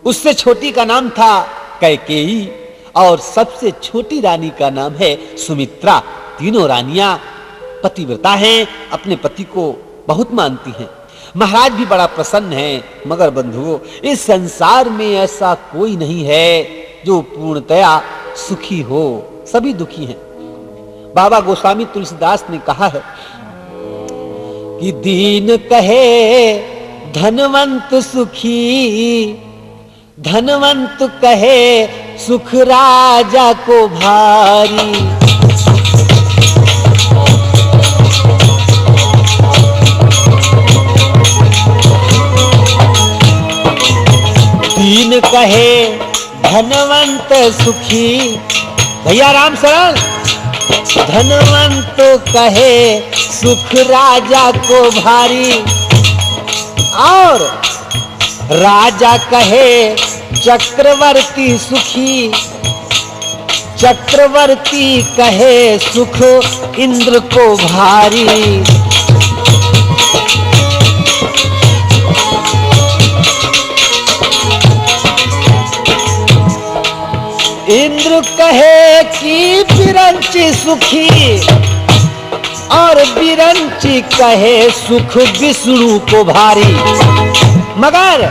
उससे छोटी का नाम था कैकेयी और सबसे छोटी रानी का नाम है सुमित्रा। तीनों रानियां पतिव्रता हैं, अपने पति को बहुत मानती हैं। महाराज भी बड़ा प्रसन्न हैं। मगर बंधुओं, इस संसार में ऐसा कोई नहीं है जो पूर्णतया सुखी हो, सभी दुखी हैं। बाबा गोस्वामी तुलसीदास ने कहा है कि दीन कहे धनवंत सुखी, धनवंत कहे सुख राजा को भारी। दीन कहे धनवंत सुखी, भैया राम शरण। धनवंत कहे सुख राजा को भारी, और राजा कहे चक्रवर्ती सुखी, चक्रवर्ती कहे सुख इंद्र को भारी। इंद्र कहे कि बिरंची सुखी, और बिरंची कहे सुख विष्णु को भारी। मगर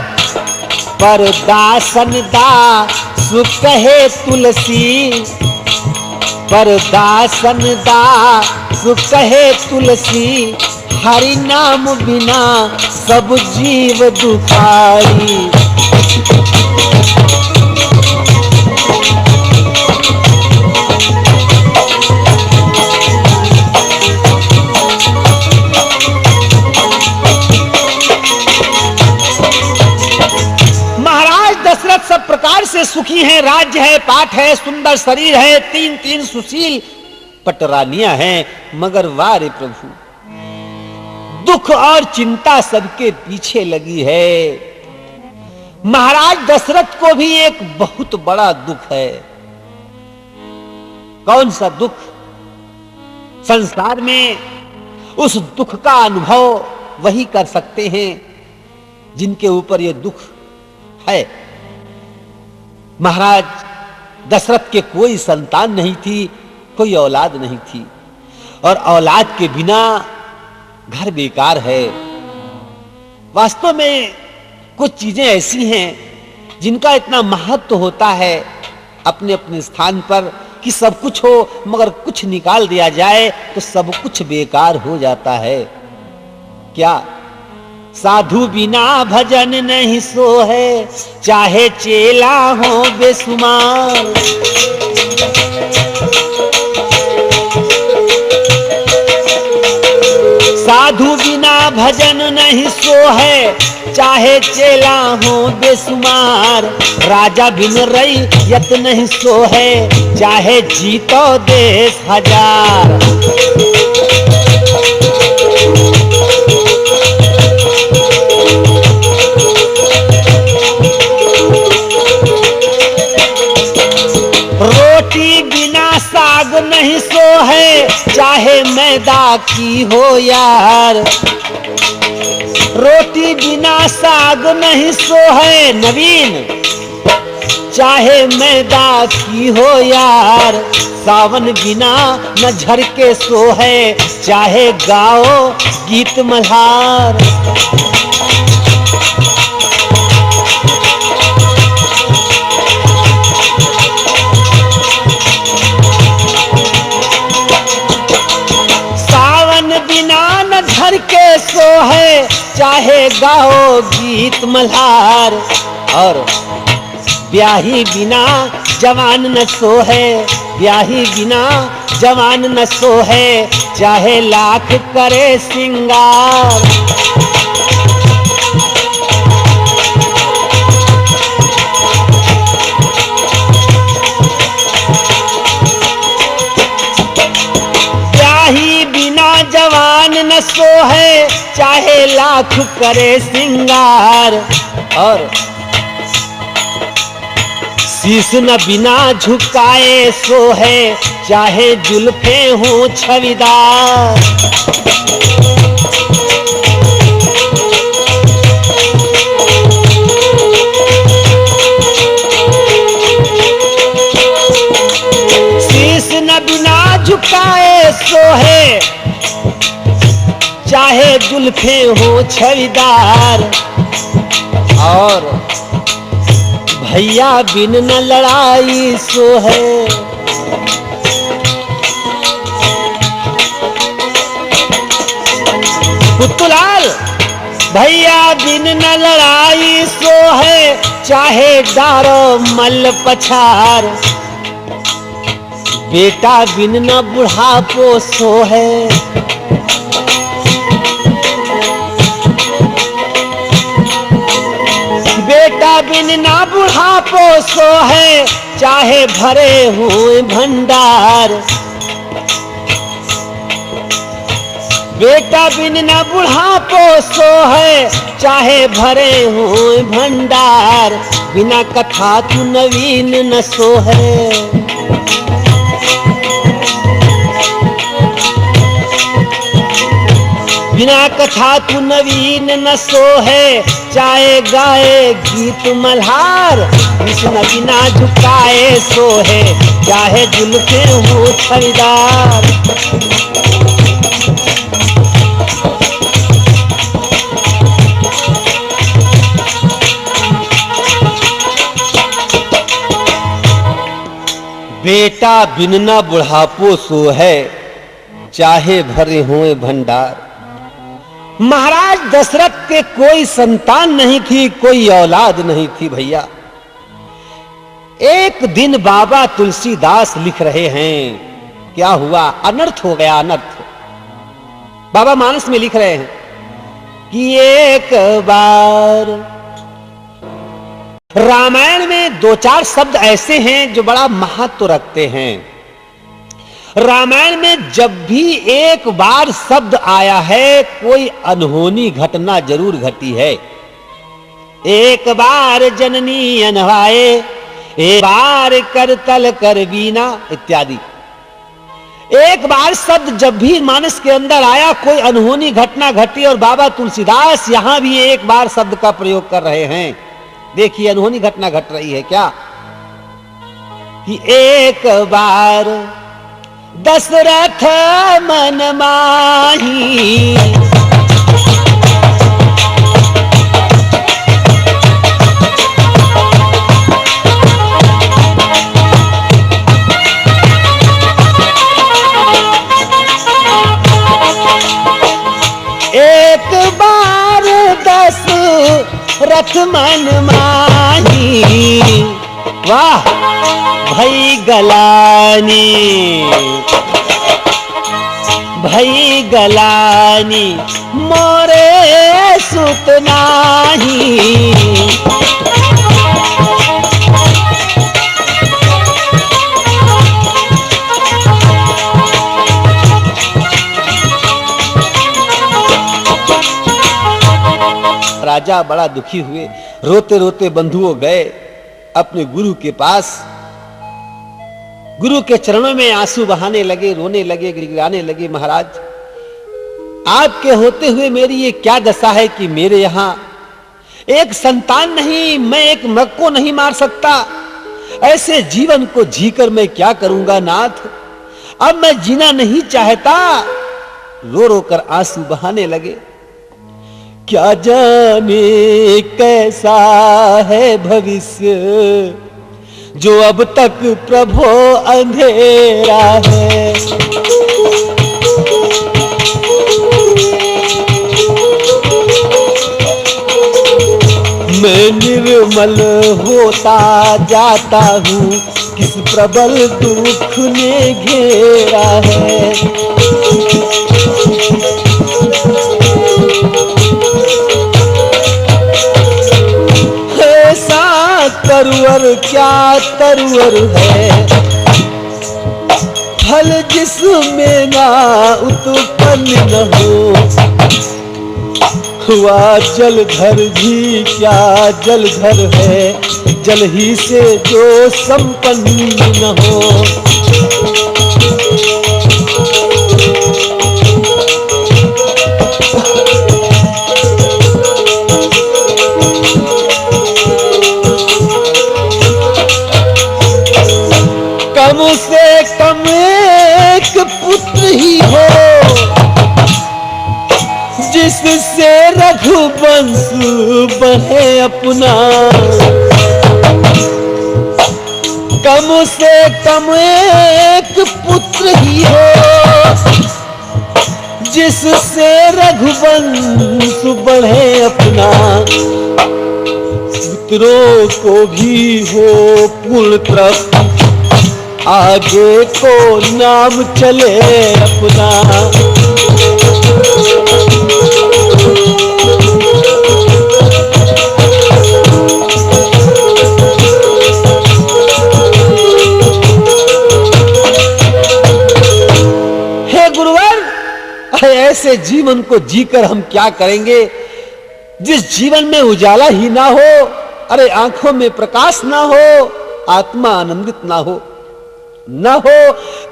पर दासन दा सुख कहे तुलसी, पर दासन दा सुख कहे तुलसी। हरि नाम बिना सब जीव दुखारी। प्रकार से सुखी हैं, राज्य है, पाठ है, सुंदर शरीर है, तीन तीन सुशील पटरानियां हैं, मगर वाह रे प्रभु, दुख और चिंता सबके पीछे लगी है। महाराज दशरथ को भी एक बहुत बड़ा दुख है। कौन सा दुख? संसार में उस दुख का अनुभव वही कर सकते हैं जिनके ऊपर यह दुख है। महाराज दशरथ के कोई संतान नहीं थी, कोई औलाद नहीं थी, और औलाद के बिना घर बेकार है। वास्तव में कुछ चीजें ऐसी हैं जिनका इतना महत्व होता है अपने अपने स्थान पर कि सब कुछ हो मगर कुछ निकाल दिया जाए तो सब कुछ बेकार हो जाता है। क्या? साधु बिना भजन नहीं सो है, चाहे चेला हो बेसुमार। साधु बिना भजन नहीं सो है, चाहे चेला हो बेसुमार। राजा बिन रैयत नहीं सो है, चाहे जीतो देश हजार। रोटी बिना साग नहीं सो है, चाहे मैदा की हो यार। रोटी बिना साग नहीं सो है नवीन, चाहे मैदा की हो यार। सावन बिना न झरके सो है, चाहे गाओ गीत मल्हार। घर के सो है, चाहे गाओ गीत मल्हार। और ब्याही बिना जवान न सो है, ब्याही बिना जवान न सो है, चाहे लाख करे सिंगार। जवान न सो है, चाहे लाख करे सिंगार। और शीश न बिना झुकाए सो है, चाहे जुल्फे हो छविदार। शीश न बिना झुकाए सो है, चाहे जुल्फे हो छविदार। और भैया बिन न लड़ाई सो है, पुतलाल भैया बिन न लड़ाई सो है, चाहे डारो मल पछार। बेटा बिन न बुढ़ापो सो है, बेटा बिन ना बुढ़ापो सो है, चाहे भरे हुए भंडार। बेटा बिन ना बुढ़ापो सो है, चाहे भरे हुए भंडार। बिना कथा तू नवीन न सो है, बिना कथा तू नवीन न सो है, चाहे गाए गीत मल्हार। कृष्ण बिना झुकाए सो है, चाहे जुल्फे हो छविदार। बेटा बिन न बुढ़ापो सो है, चाहे भरे होए भंडार। महाराज दशरथ के कोई संतान नहीं थी, कोई औलाद नहीं थी भैया। एक दिन बाबा तुलसीदास लिख रहे हैं, क्या हुआ? अनर्थ हो गया, अनर्थ। बाबा मानस में लिख रहे हैं कि एक बार रामायण में दो चार शब्द ऐसे हैं जो बड़ा महत्व रखते हैं। रामायण में जब भी एक बार शब्द आया है, कोई अनहोनी घटना जरूर घटी है। एक बार जननी अनवाए, एक बार करतल कर बीना इत्यादि। एक बार शब्द जब भी मानस के अंदर आया, कोई अनहोनी घटना घटी। और बाबा तुलसीदास यहां भी एक बार शब्द का प्रयोग कर रहे हैं। देखिए अनहोनी घटना घट रही है क्या, कि एक बार दशरथ मन माही, एक बार दशरथ मन माही, वाह भई गलानी, भई गलानी मोरे सुत नाही। राजा बड़ा दुखी हुए, रोते रोते बंधुओं गए अपने गुरु के पास। गुरु के चरणों में आंसू बहाने लगे, रोने लगे, गिड़गिड़ाने लगे। महाराज, आपके होते हुए मेरी ये क्या दशा है कि मेरे यहां एक संतान नहीं, मैं एक मृग को नहीं मार सकता। ऐसे जीवन को जीकर मैं क्या करूंगा नाथ, अब मैं जीना नहीं चाहता। रो रो कर आंसू बहाने लगे। क्या जाने कैसा है भविष्य, जो अब तक प्रभु अंधेरा है। मैं निर्मल होता जाता हूँ, किस प्रबल दुख ने घेरा है। तरुवर क्या तरुवर है, फल जिसमें ना उत्पन्न न हो। हुआ जलधर भी क्या जलधर है, जल ही से जो संपन्न न हो। कम से कम एक पुत्र ही हो, जिससे रघुवंश बढ़े अपना। कम से कम एक पुत्र ही हो, जिससे रघुवंश बढ़े अपना। पुत्रों को भी हो पूर्ण तृप्ति, आगे को नाम चले अपना। हे गुरुवर, ऐसे जीवन को जीकर हम क्या करेंगे, जिस जीवन में उजाला ही ना हो, अरे आंखों में प्रकाश ना हो, आत्मा आनंदित ना हो।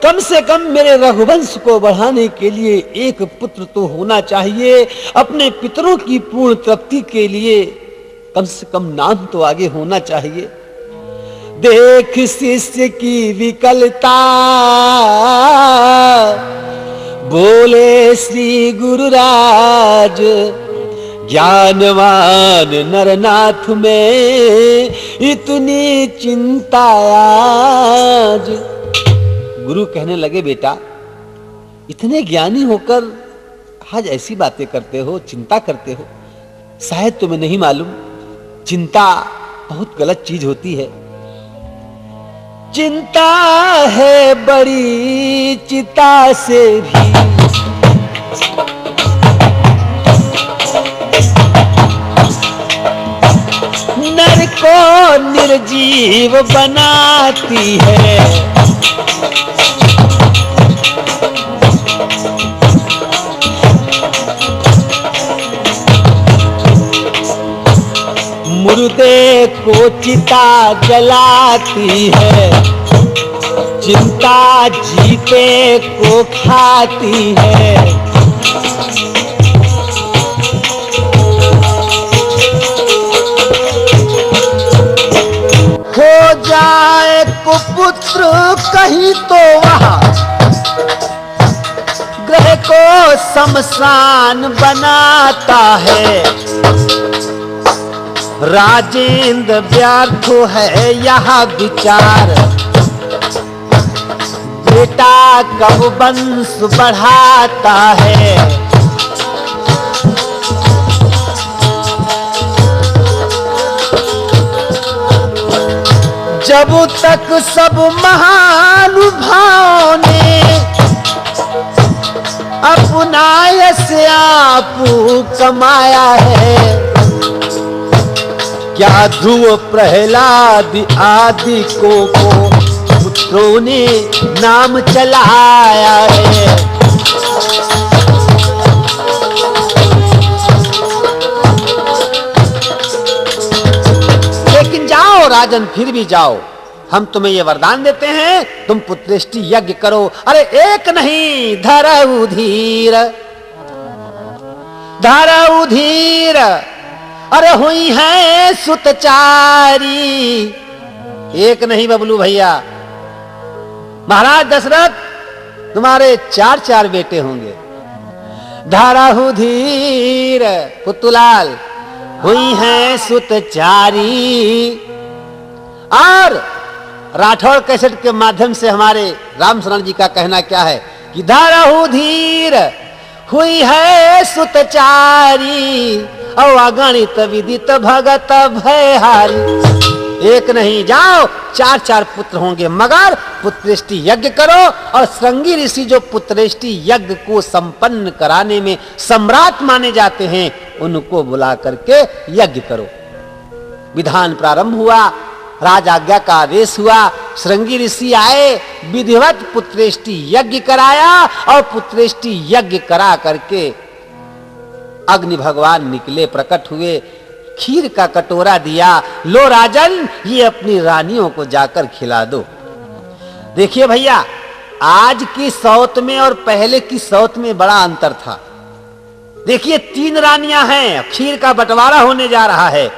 कम से कम मेरे रघुवंश को बढ़ाने के लिए एक पुत्र तो होना चाहिए। अपने पितरों की पूर्ण तृप्ति के लिए कम से कम नाम तो आगे होना चाहिए। देख शिष्य की विकलता, बोले श्री गुरुराज। ज्ञानवान नरनाथ में इतनी चिंता आज। गुरु कहने लगे, बेटा इतने ज्ञानी होकर आज ऐसी बातें करते हो, चिंता करते हो। शायद तुम्हें नहीं मालूम, चिंता बहुत गलत चीज होती है। चिंता है बड़ी चिता से भी, नर को जीव बनाती है। मुर्दे को चिता जलाती है, चिंता जीते को खाती है। हो जाए कुपुत्र कहीं तो वहां ग्रह को शमशान बनाता है। राजेंद्र व्यर्थ है यह विचार, बेटा कब वंश बढ़ाता है। जब तक सब महानुभावों ने अपना यश आप कमाया है, क्या ध्रुव प्रहलाद आदि को पुत्रों ने नाम चलाया है। लेकिन जाओ राजन, फिर भी जाओ, हम तुम्हें ये वरदान देते हैं, तुम पुत्रेष्टि यज्ञ करो। अरे एक नहीं, धरऊ धीर, धरऊ धीर। अरे हुई है सुतचारी, एक नहीं बबलू भैया। महाराज दशरथ तुम्हारे 4 बेटे होंगे। धरऊ धीर पुतुलाल, हुई है सुतचारी। और राठौड़ कैसेट के माध्यम से हमारे रामशरण जी का कहना क्या है कि धरऊ धीर हुई है सुतचारी, अगणित विदित भगत भयहारी। एक नहीं, जाओ 4 पुत्र होंगे, मगर पुत्रेष्टि यज्ञ करो। और श्रृंगी ऋषि जो पुत्रेष्टि यज्ञ को संपन्न कराने में सम्राट माने जाते हैं, उनको बुला करके यज्ञ करो। विधान प्रारंभ हुआ, राज आज्ञा का आदेश हुआ। श्रृंगी ऋषि आए, विधिवत पुत्रेष्टि यज्ञ कराया और पुत्रेष्टि यज्ञ करा करके अग्नि भगवान निकले, प्रकट हुए, खीर का कटोरा दिया। लो राजन, ये अपनी रानियों को जाकर खिला दो। देखिए भैया, आज की सौत में और पहले की सौत में बड़ा अंतर था। देखिए 3 रानियां हैं, खीर का बंटवारा होने जा रहा है,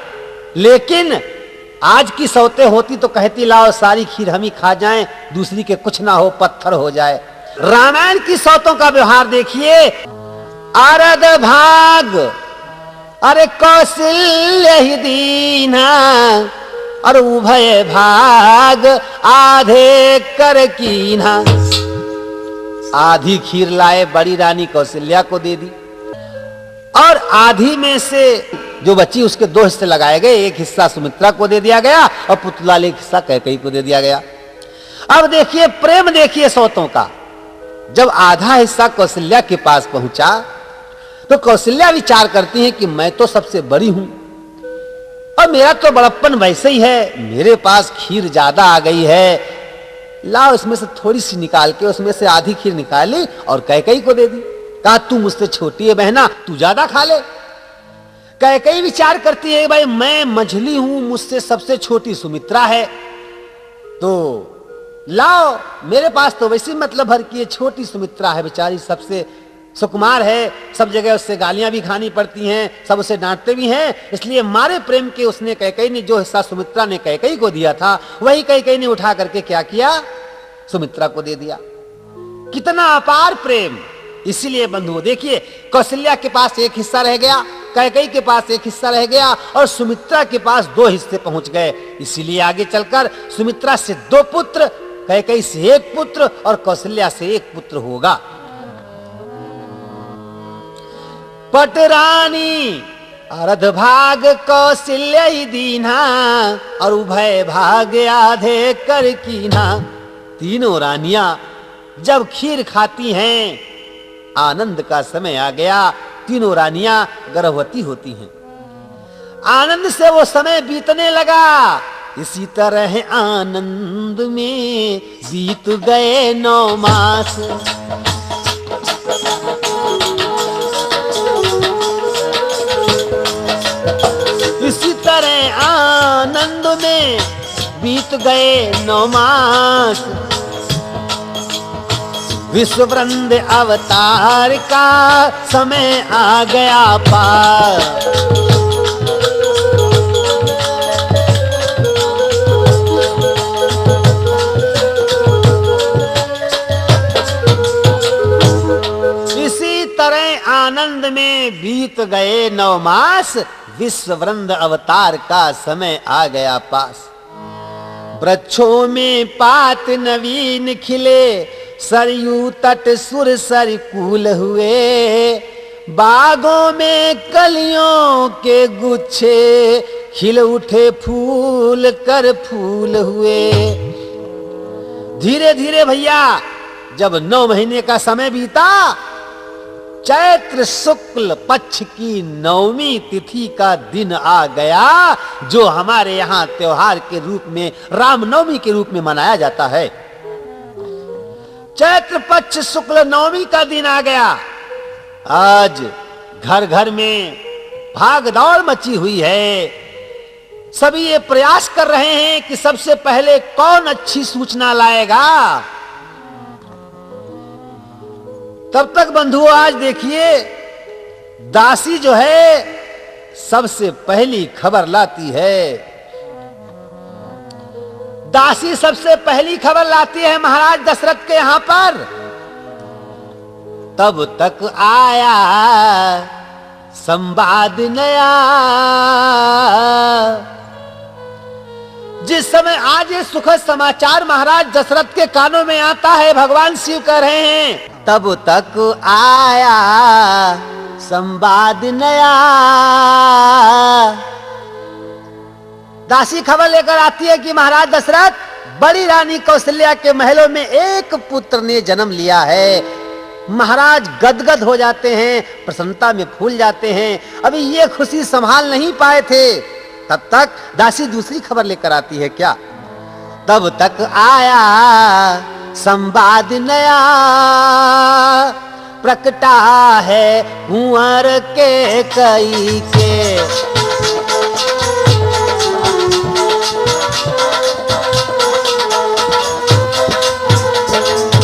लेकिन आज की सौतें होती तो कहती लाओ सारी खीर हम ही खा जाएं, दूसरी के कुछ ना हो, पत्थर हो जाए। रामायण की सौतों का व्यवहार देखिए। आरद भाग, अरे कौशल्य ही दीना, और उभय भाग आधे कर कीना। आधी खीर लाए, बड़ी रानी कौशल्या को दे दी, और आधी में से जो बची उसके 2 हिस्से लगाए गए। एक हिस्सा सुमित्रा को दे दिया गया और पुतलाल एक हिस्सा कैकेयी को दे दिया गया। अब देखिए प्रेम, देखिए सौतों का। जब आधा हिस्सा कौशल्या के पास पहुंचा तो कौशल्या विचार करती है कि मैं तो सबसे बड़ी हूं और मेरा तो बड़प्पन वैसे ही है, मेरे पास खीर ज्यादा आ गई है, लाओ इसमें से थोड़ी सी निकाल के उसमें से आधी खीर निकाली और कैकेयी को दे दी। कहा तू मुझसे छोटी है बहना, तू ज्यादा खा ले। कैकेयी विचार करती है भाई मैं मझली हूं, मुझसे सबसे छोटी सुमित्रा है, तो लाओ मेरे पास तो वैसे मतलब भर की छोटी सुमित्रा है, बेचारी सबसे सुकुमार है, सब जगह उससे गालियां भी खानी पड़ती हैं, सब उसे डांटते भी हैं, इसलिए मारे प्रेम के उसने कैकेयी ने जो हिस्सा सुमित्रा ने कैकेयी को दिया था वही कैकेयी ने उठा करके क्या किया, सुमित्रा को दे दिया। कितना अपार प्रेम। इसीलिए बंधुओं देखिए, कौशल्या के पास एक हिस्सा रह गया, कैकेयी के पास एक हिस्सा रह गया और सुमित्रा के पास 2 हिस्से पहुंच गए। इसीलिए आगे चलकर सुमित्रा से 2 पुत्र, कैकेयी से 1 पुत्र और कौशल्या से 1 पुत्र होगा। पटरानी अर्ध भाग कौशल्या ही दीना और उभय भाग आधे कर कीना। तीनों रानियां जब खीर खाती हैं, आनंद का समय आ गया, तीनों रानियां गर्भवती होती हैं। आनंद से वो समय बीतने लगा, इसी तरह आनंद में बीत गए 9 मास। इसी तरह आनंद में बीत गए 9 मास। विश्व वृंद अवतार का समय आ गया पार। इसी तरह आनंद में बीत गए 9 मास। विश्व वृंद अवतार का समय आ गया पास। वृक्षों में पात नवीन खिले, सरयू तट सुर सरकूल हुए। बागों में कलियों के गुच्छे, खिल उठे फूल कर फूल हुए। धीरे धीरे भैया जब 9 महीने का समय बीता, चैत्र शुक्ल पक्ष की 9वीं तिथि का दिन आ गया, जो हमारे यहाँ त्योहार के रूप में रामनवमी के रूप में मनाया जाता है। चैत्र पक्ष शुक्ल 9वीं का दिन आ गया। आज घर घर में भाग दौड़ मची हुई है। सभी ये प्रयास कर रहे हैं कि सबसे पहले कौन अच्छी सूचना लाएगा। तब तक बंधुओं आज देखिए, दासी जो है सबसे पहली खबर लाती है। दासी सबसे पहली खबर लाती है महाराज दशरथ के यहां पर। तब तक आया संवाद नया। जिस समय आज ये सुखद समाचार महाराज दशरथ के कानों में आता है, भगवान शिव कह रहे हैं, तब तक आया संवाद नया। दासी खबर लेकर आती है कि महाराज दशरथ, बड़ी रानी कौशल्या के महलों में एक पुत्र ने जन्म लिया है। महाराज गदगद हो जाते हैं, प्रसन्नता में फूल जाते हैं। अभी ये खुशी संभाल नहीं पाए थे। तब तक दासी दूसरी खबर लेकर आती है, क्या? तब तक आया संवाद नया, प्रकटा है कुंवर के कई के।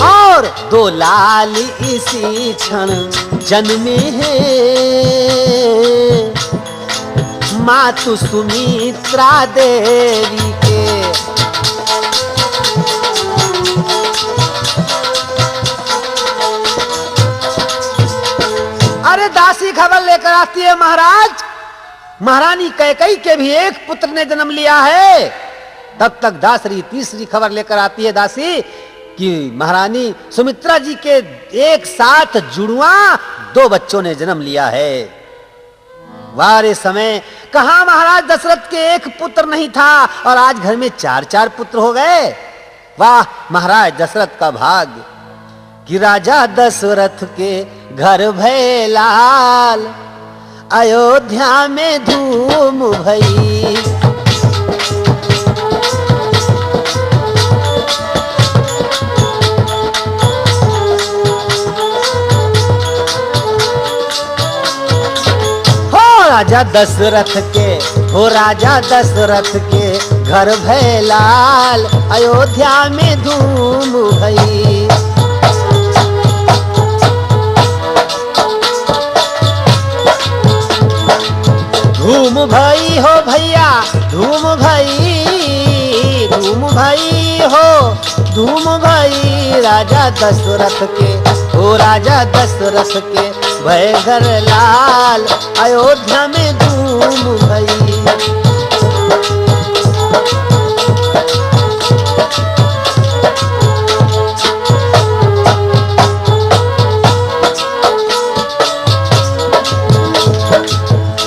और 2 लाल इसी क्षण जन्मे हैं, मातु सुमित्रा देवी के। अरे दासी खबर लेकर आती है, महाराज महारानी कैकेयी के भी एक पुत्र ने जन्म लिया है। तब तक दासरी तीसरी खबर लेकर आती है दासी कि महारानी सुमित्रा जी के एक साथ जुड़वा 2 बच्चों ने जन्म लिया है। वारे समय कहां महाराज दशरथ के एक पुत्र नहीं था और आज घर में 4-4 पुत्र हो गए। वाह महाराज दशरथ का भाग्य कि राजा दशरथ के घर भय लाल, अयोध्या में धूम भई। राजा दशरथ के, हो राजा दशरथ के घर भय लाल, अयोध्या में धूम भई। धूम भई हो भैया, धूम भई, धूम भई हो, धूम भई राजा दशरथ के, हो राजा दशरथ के भय घर लाल, अयोध्या में धूम भई।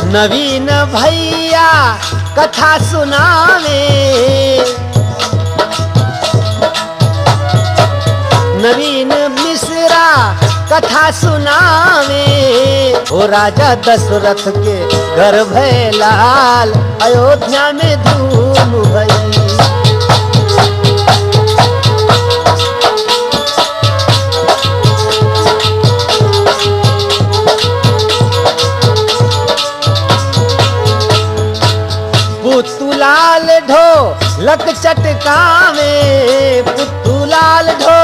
नवीन भैया कथा सुनावे, नवीन मिश्रा कथा सुनावे, ओ राजा दशरथ के घर भय लाल, अयोध्या में धूम भई। पुतुलाल ढो लक चटकावे, पुतुलाल ढो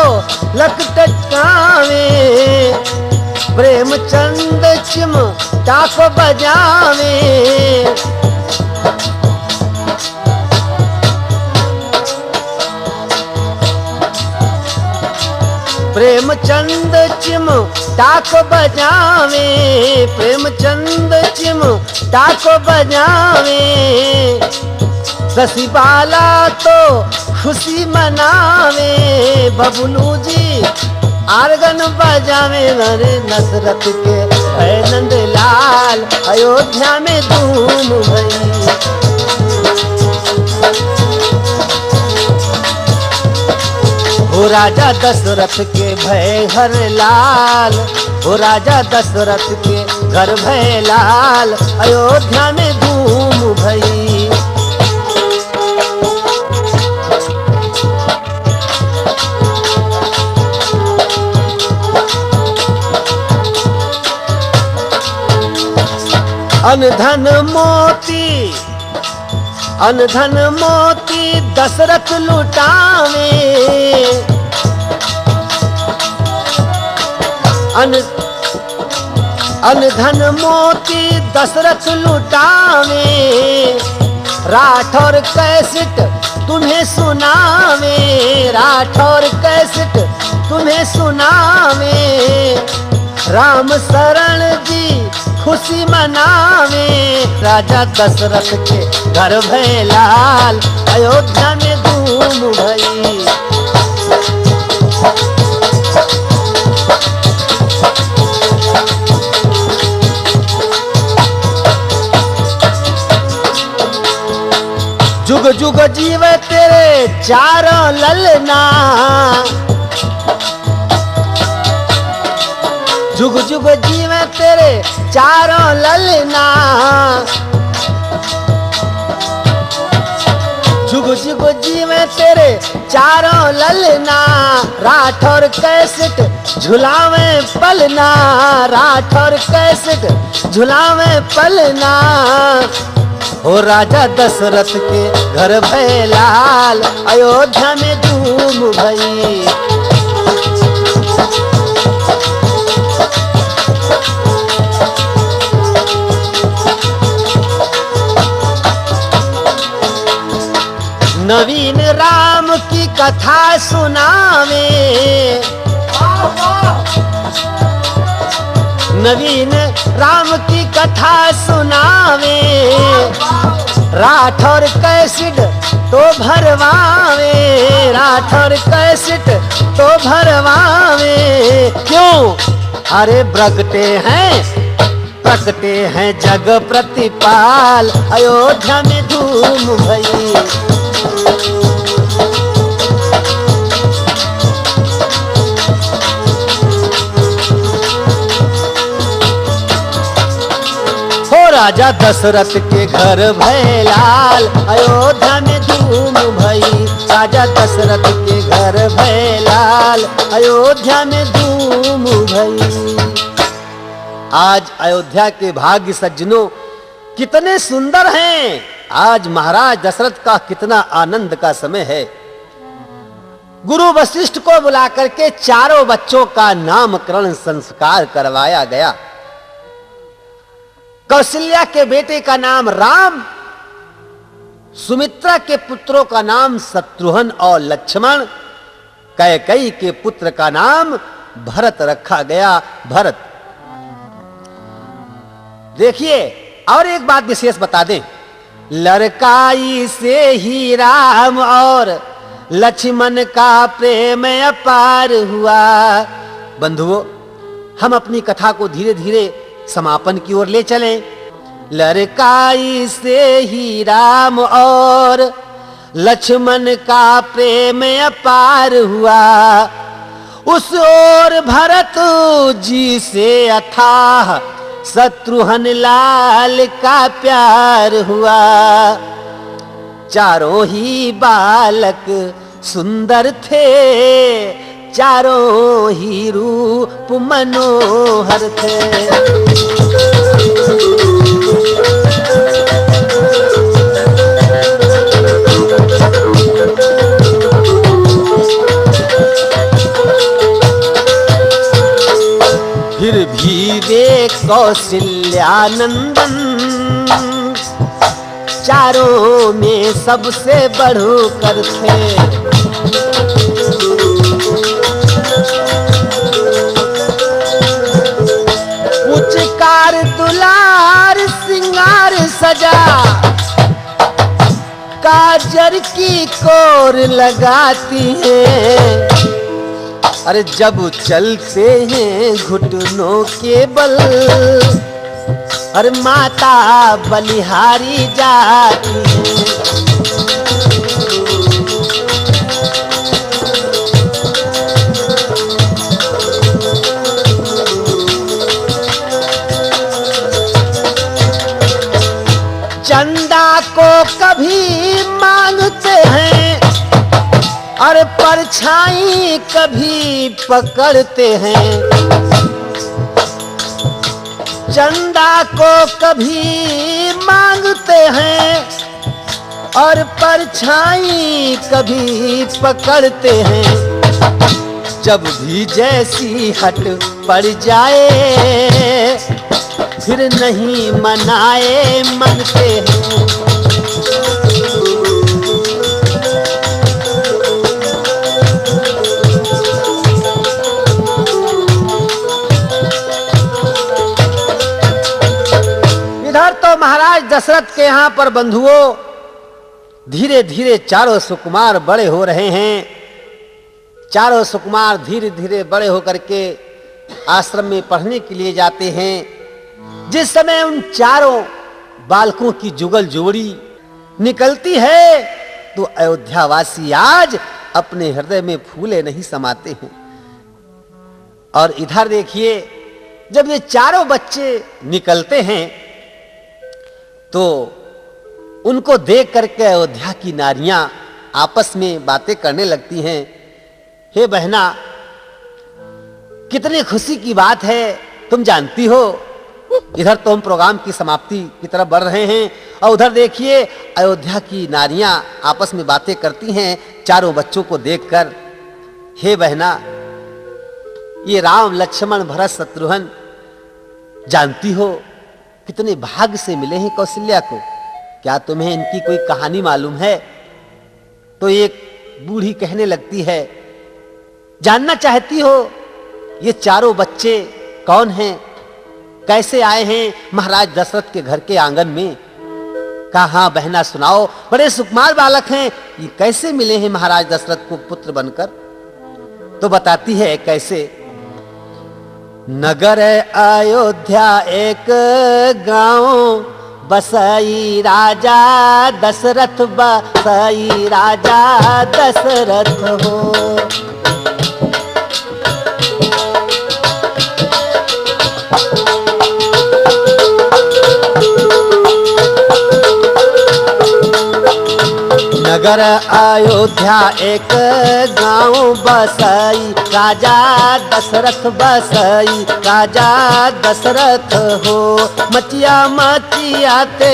लक चटकावे, प्रेमचंद चिम टाक बजावे। प्रेमचंद चिम टाक बजावे, प्रेमचंद चिम टाक बजावे। शशि बाला तो खुशी मनावे, बबलू जी आर्गन बजावे। अरे दशरथ के है नंद लाल, अयोध्या में धूम भई। ओ राजा दशरथ के भय घर लाल, ओ राजा दशरथ के घर भय लाल, अयोध्या में धूम भई। अनधन मोती, अनधन मोती दशरथ लुटावे। अनधन मोती दशरथ लुटावे, राठौर कैसेट तुम्हें सुनावे, राठौर कैसेट तुम्हें सुनावे। राम शरण जी खुशी मनावे, राजा दशरथ के घर भय लाल, अयोध्या में धूम भई। जुग जुग जीवे तेरे चारों ललना, जुग जुग जीवे तेरे चारों ललना। जुग जुग जीवे तेरे चारों ललना, राठौर कैसेट झुलावे पलना, राठौर कैसेट झुलावे पलना। ओ राजा दशरथ के घर भय लाल, अयोध्या में धूम भई। नवीन राम की कथा सुनावे, नवीन राम की कथा सुनावे। राठौर कैसेट तो भरवावे, राठौर कैसेट तो भरवावे। क्यों? अरे प्रगटे हैं जग प्रतिपाल, अयोध्या में धूम भई। राजा दशरथ के घर भय लाल, अयोध्या में धूम भई। राजा दशरथ के घर भय लाल, अयोध्या में धूम भई। आज अयोध्या के भाग्य सज्जनों कितने सुंदर हैं। आज महाराज दशरथ का कितना आनंद का समय है। गुरु वशिष्ठ को बुला करके चारों बच्चों का नामकरण संस्कार करवाया गया। कौशल्या के बेटे का नाम राम, सुमित्रा के पुत्रों का नाम शत्रुघ्न और लक्ष्मण, कैकेयी के पुत्र का नाम भरत रखा गया। भरत। देखिए और एक बात विशेष बता दें, लड़काई से ही राम और लक्ष्मण का प्रेम अपार हुआ। बंधुओं, हम अपनी कथा को धीरे धीरे समापन की ओर ले चलें। लड़काई से ही राम और लक्ष्मण का प्रेम अपार हुआ, उस ओर भरत जी से अथाह शत्रुघ्न लाल का प्यार हुआ। चारों ही बालक सुंदर थे, चारों ही रूप मनोहर थे। फिर भी वे कौशल्यानंदन, चारों में सबसे बढ़कर थे। पुचकार दुलार सिंगार सजा, काजर की कोर लगाती है। अरे जब चलते हैं घुटनों के बल, अरे माता बलिहारी जाती है। चंदा को कभी मांगते हैं, और परछाई कभी पकड़ते हैं। चंदा को कभी मांगते हैं, और परछाई कभी पकड़ते हैं। जब भी जैसी हट पड़ जाए, फिर नहीं मनाए मनते हैं। तो महाराज दशरथ के यहां पर बंधुओं धीरे धीरे चारों सुकुमार बड़े हो रहे हैं। चारों सुकुमार धीरे धीरे बड़े होकर के आश्रम में पढ़ने के लिए जाते हैं। जिस समय उन चारों बालकों की जुगल जोड़ी निकलती है, तो अयोध्यावासी आज अपने हृदय में फूले नहीं समाते हैं। और इधर देखिए, जब ये चारों बच्चे निकलते हैं, तो उनको देख करके अयोध्या की नारियां आपस में बातें करने लगती हैं। हे बहना, कितनी खुशी की बात है, तुम जानती हो। इधर तो हम प्रोग्राम की समाप्ति की तरफ बढ़ रहे हैं, और उधर देखिए अयोध्या की नारियां आपस में बातें करती हैं चारों बच्चों को देखकर। हे बहना, ये राम लक्ष्मण भरत शत्रुघ्न, जानती हो कितने भाग्य से मिले हैं कौशल्या को। क्या तुम्हें इनकी कोई कहानी मालूम है? तो एक बूढ़ी कहने लगती है, जानना चाहती हो ये चारों बच्चे कौन हैं, कैसे आए हैं महाराज दशरथ के घर के आंगन में? कहा हाँ बहना सुनाओ, बड़े सुकुमार बालक हैं, ये कैसे मिले हैं महाराज दशरथ को पुत्र बनकर? तो बताती है कैसे। नगर अयोध्या एक गांव, बसाई राजा दशरथ, बसाई राजा दशरथ हो। नगर अयोध्या एक गांव, बसाई राजा दशरथ, बसाई राजा दशरथ हो। मचिया मचियाते,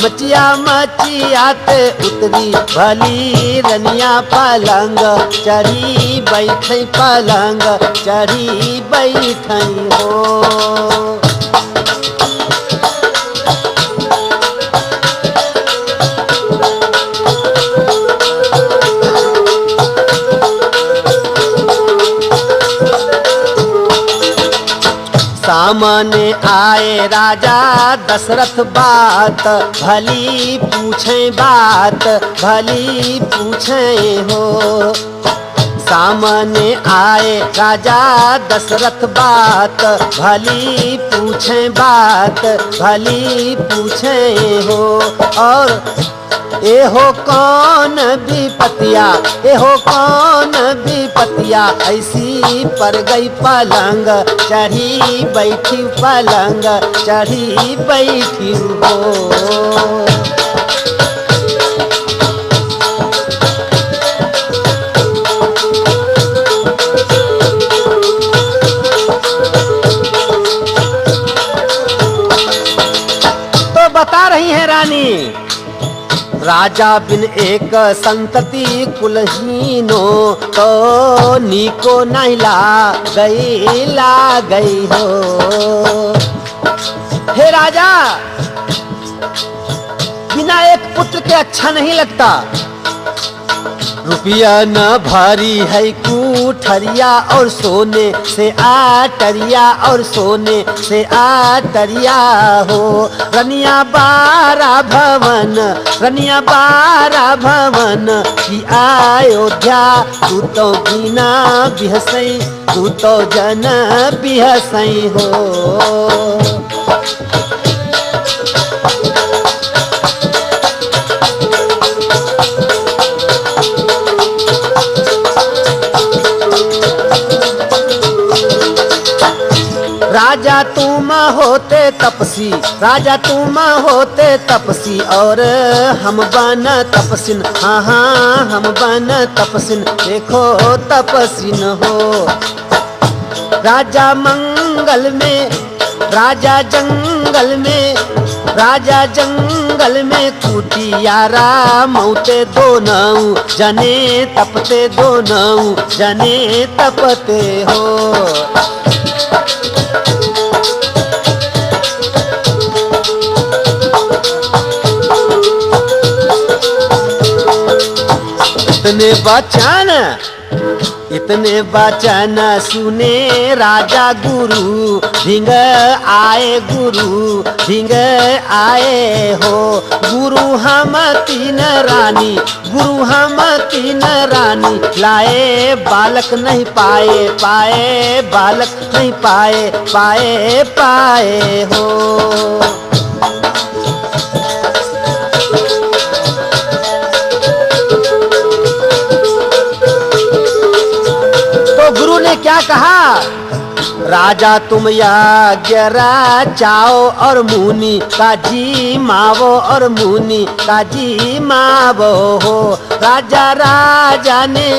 मचिया मचियाते उतरी भली रनिया पलंग, चढ़ी बैठई पलंग, चढ़ी बैठई हो। सामने आए राजा दशरथ, बात भली पूछे, बात भली पूछे हो। सामने आए राजा दशरथ, बात भली पूछे, बात भली पूछे हो। और एहो कौन विपतिया, एहो कौन विपतिया, ऐसी पर गई पलंग चढ़ी बैठी, पलंग चढ़ी बैठी हो। तो बता रही है रानी, राजा बिन एक संतति कुलहीनो, तो नीको नहीं ला गई हो। हे राजा, बिना एक पुत्र के अच्छा नहीं लगता। रुपया न भारी है कुठरिया, और सोने से आटरिया, और सोने से आटरिया हो। रनिया 12 भवन, रनिया 12 भवन की अयोध्या, तू तो बिना बिहसई, तू तो जन बिहसई हो। राजा तुम होते तपसी, राजा तुम होते तपसी, और हम बन तपसिन, हाँ हाँ हम बन तपसिन, देखो तपसिन हो। राजा मंगल में, राजा जंगल में, राजा जंगल में कुटियारा मौते दोनों जने तपते, दोनों जने तपते हो। इतने वचन सुने राजा गुरु, ढिंग आए गुरु, ढिंग आए हो। गुरु हम 3 रानी, गुरु हम 3 रानी, लाए बालक नहीं पाए, पाए बालक नहीं पाए, पाए पाए हो। गुरु ने क्या कहा? राजा तुम यज्ञ रचाओ, और मुनि का जी मावो, और मुनि का जी मावो हो। राजा राजा ने,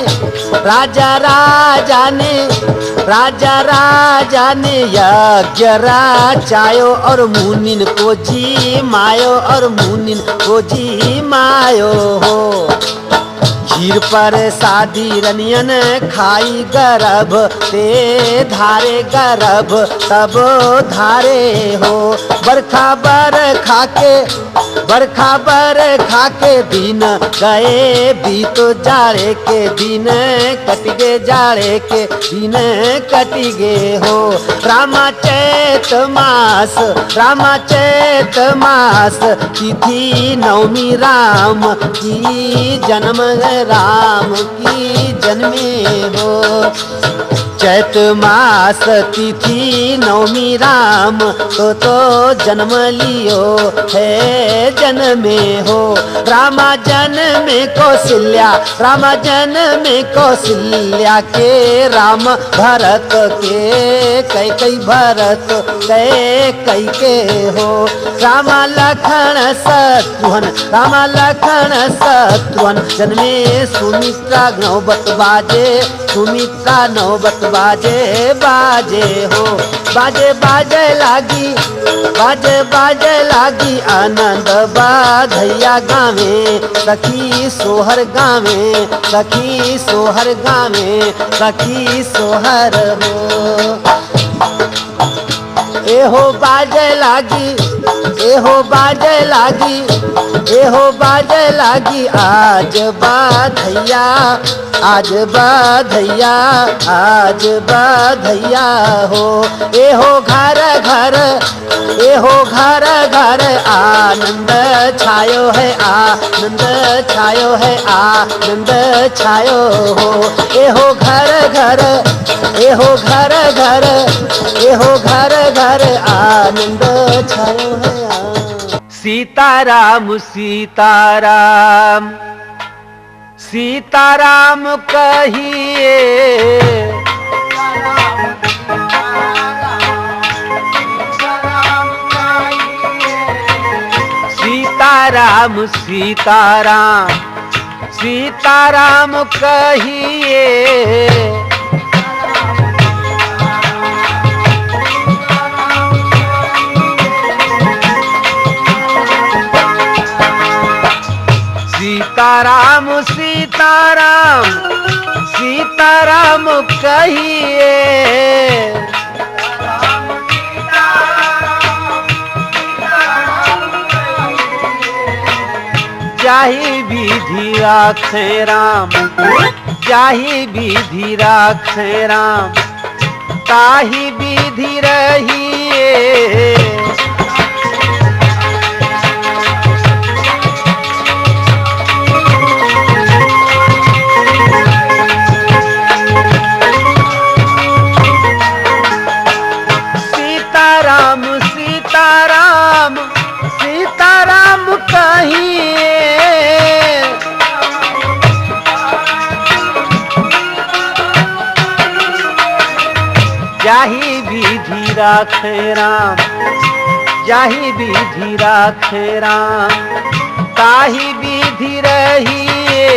राजा राजा ने, राजा राजा ने यज्ञ रचायो, और मुनिन को जी मायो, और मुनिन को जी मायो हो। खीर पर शादी रनियन खाई गर्भ, ते धारे गर्भ तब धारे हो। बरखा बरखा के, बरखा बरखा के दिन गए बीत, जाड़े के दिन कट गए, जाड़े के दिन कट गए हो। रामा चैत मास, रामा चैत मास, तिथि नवमी राम की जन्म, राम की जन्मे हो। चैत मास तिथि नवमी राम, तो जन्म लियो है जन्मे हो। रामा जन्मे कौशल्या, रामा जन्मे कौशल्या के, राम भरत के कई भरत कई के हो। रामा लखन शत्रुघ्न, रामा लखन शत्रुघ्न, जन्मे सुमित्रा नौबत बाजे, सुमित्रा नौबत बाजे बाजे हो। बाजे बाजे लागी, बाजे बाजे लागी, आनंद बाधैया गावे, सखी सोहर गावे, सखी सोहर गावे, सखी सोहर हो। एहो बाजे लागी, एहो बाजे लागी, एहो बाजे लागी, आज बाधैया, आज बाधैया, आज बाधैया हो। एहो घर घर, एहो घर घर, आनंद छायो है, आनंद छायो है, आनंद छायो हो। एहो घर घर, एहो घर घर, एहो घर घर, आनंद छायो है। सीताराम सीताराम सीताराम कहिए, सीताराम सीताराम सीताराम कहिए, सीताराम सीताराम सीताराम कहिए, जाहि विधि राखे राम, जाहि विधि राखे राम, ताहि विधि रहिए, सीताराम सीताराम सीताराम कहिए, जाहि विधि राखे राम, जाहि विधि राखे राम, ताहि विधि रहिए,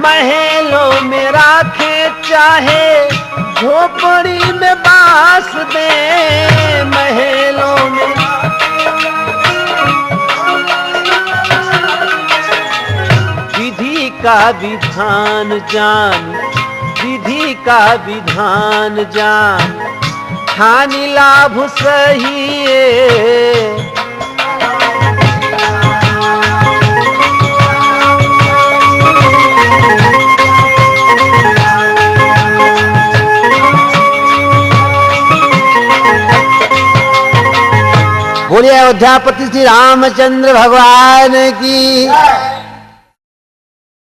महलों में राखे चाहे झोपड़ी में बास दे, महलों में विधि का विधान जान, विधि का विधान जान, हानि लाभ सहिए, बोलिए अयोध्यापति श्री रामचंद्र भगवान की।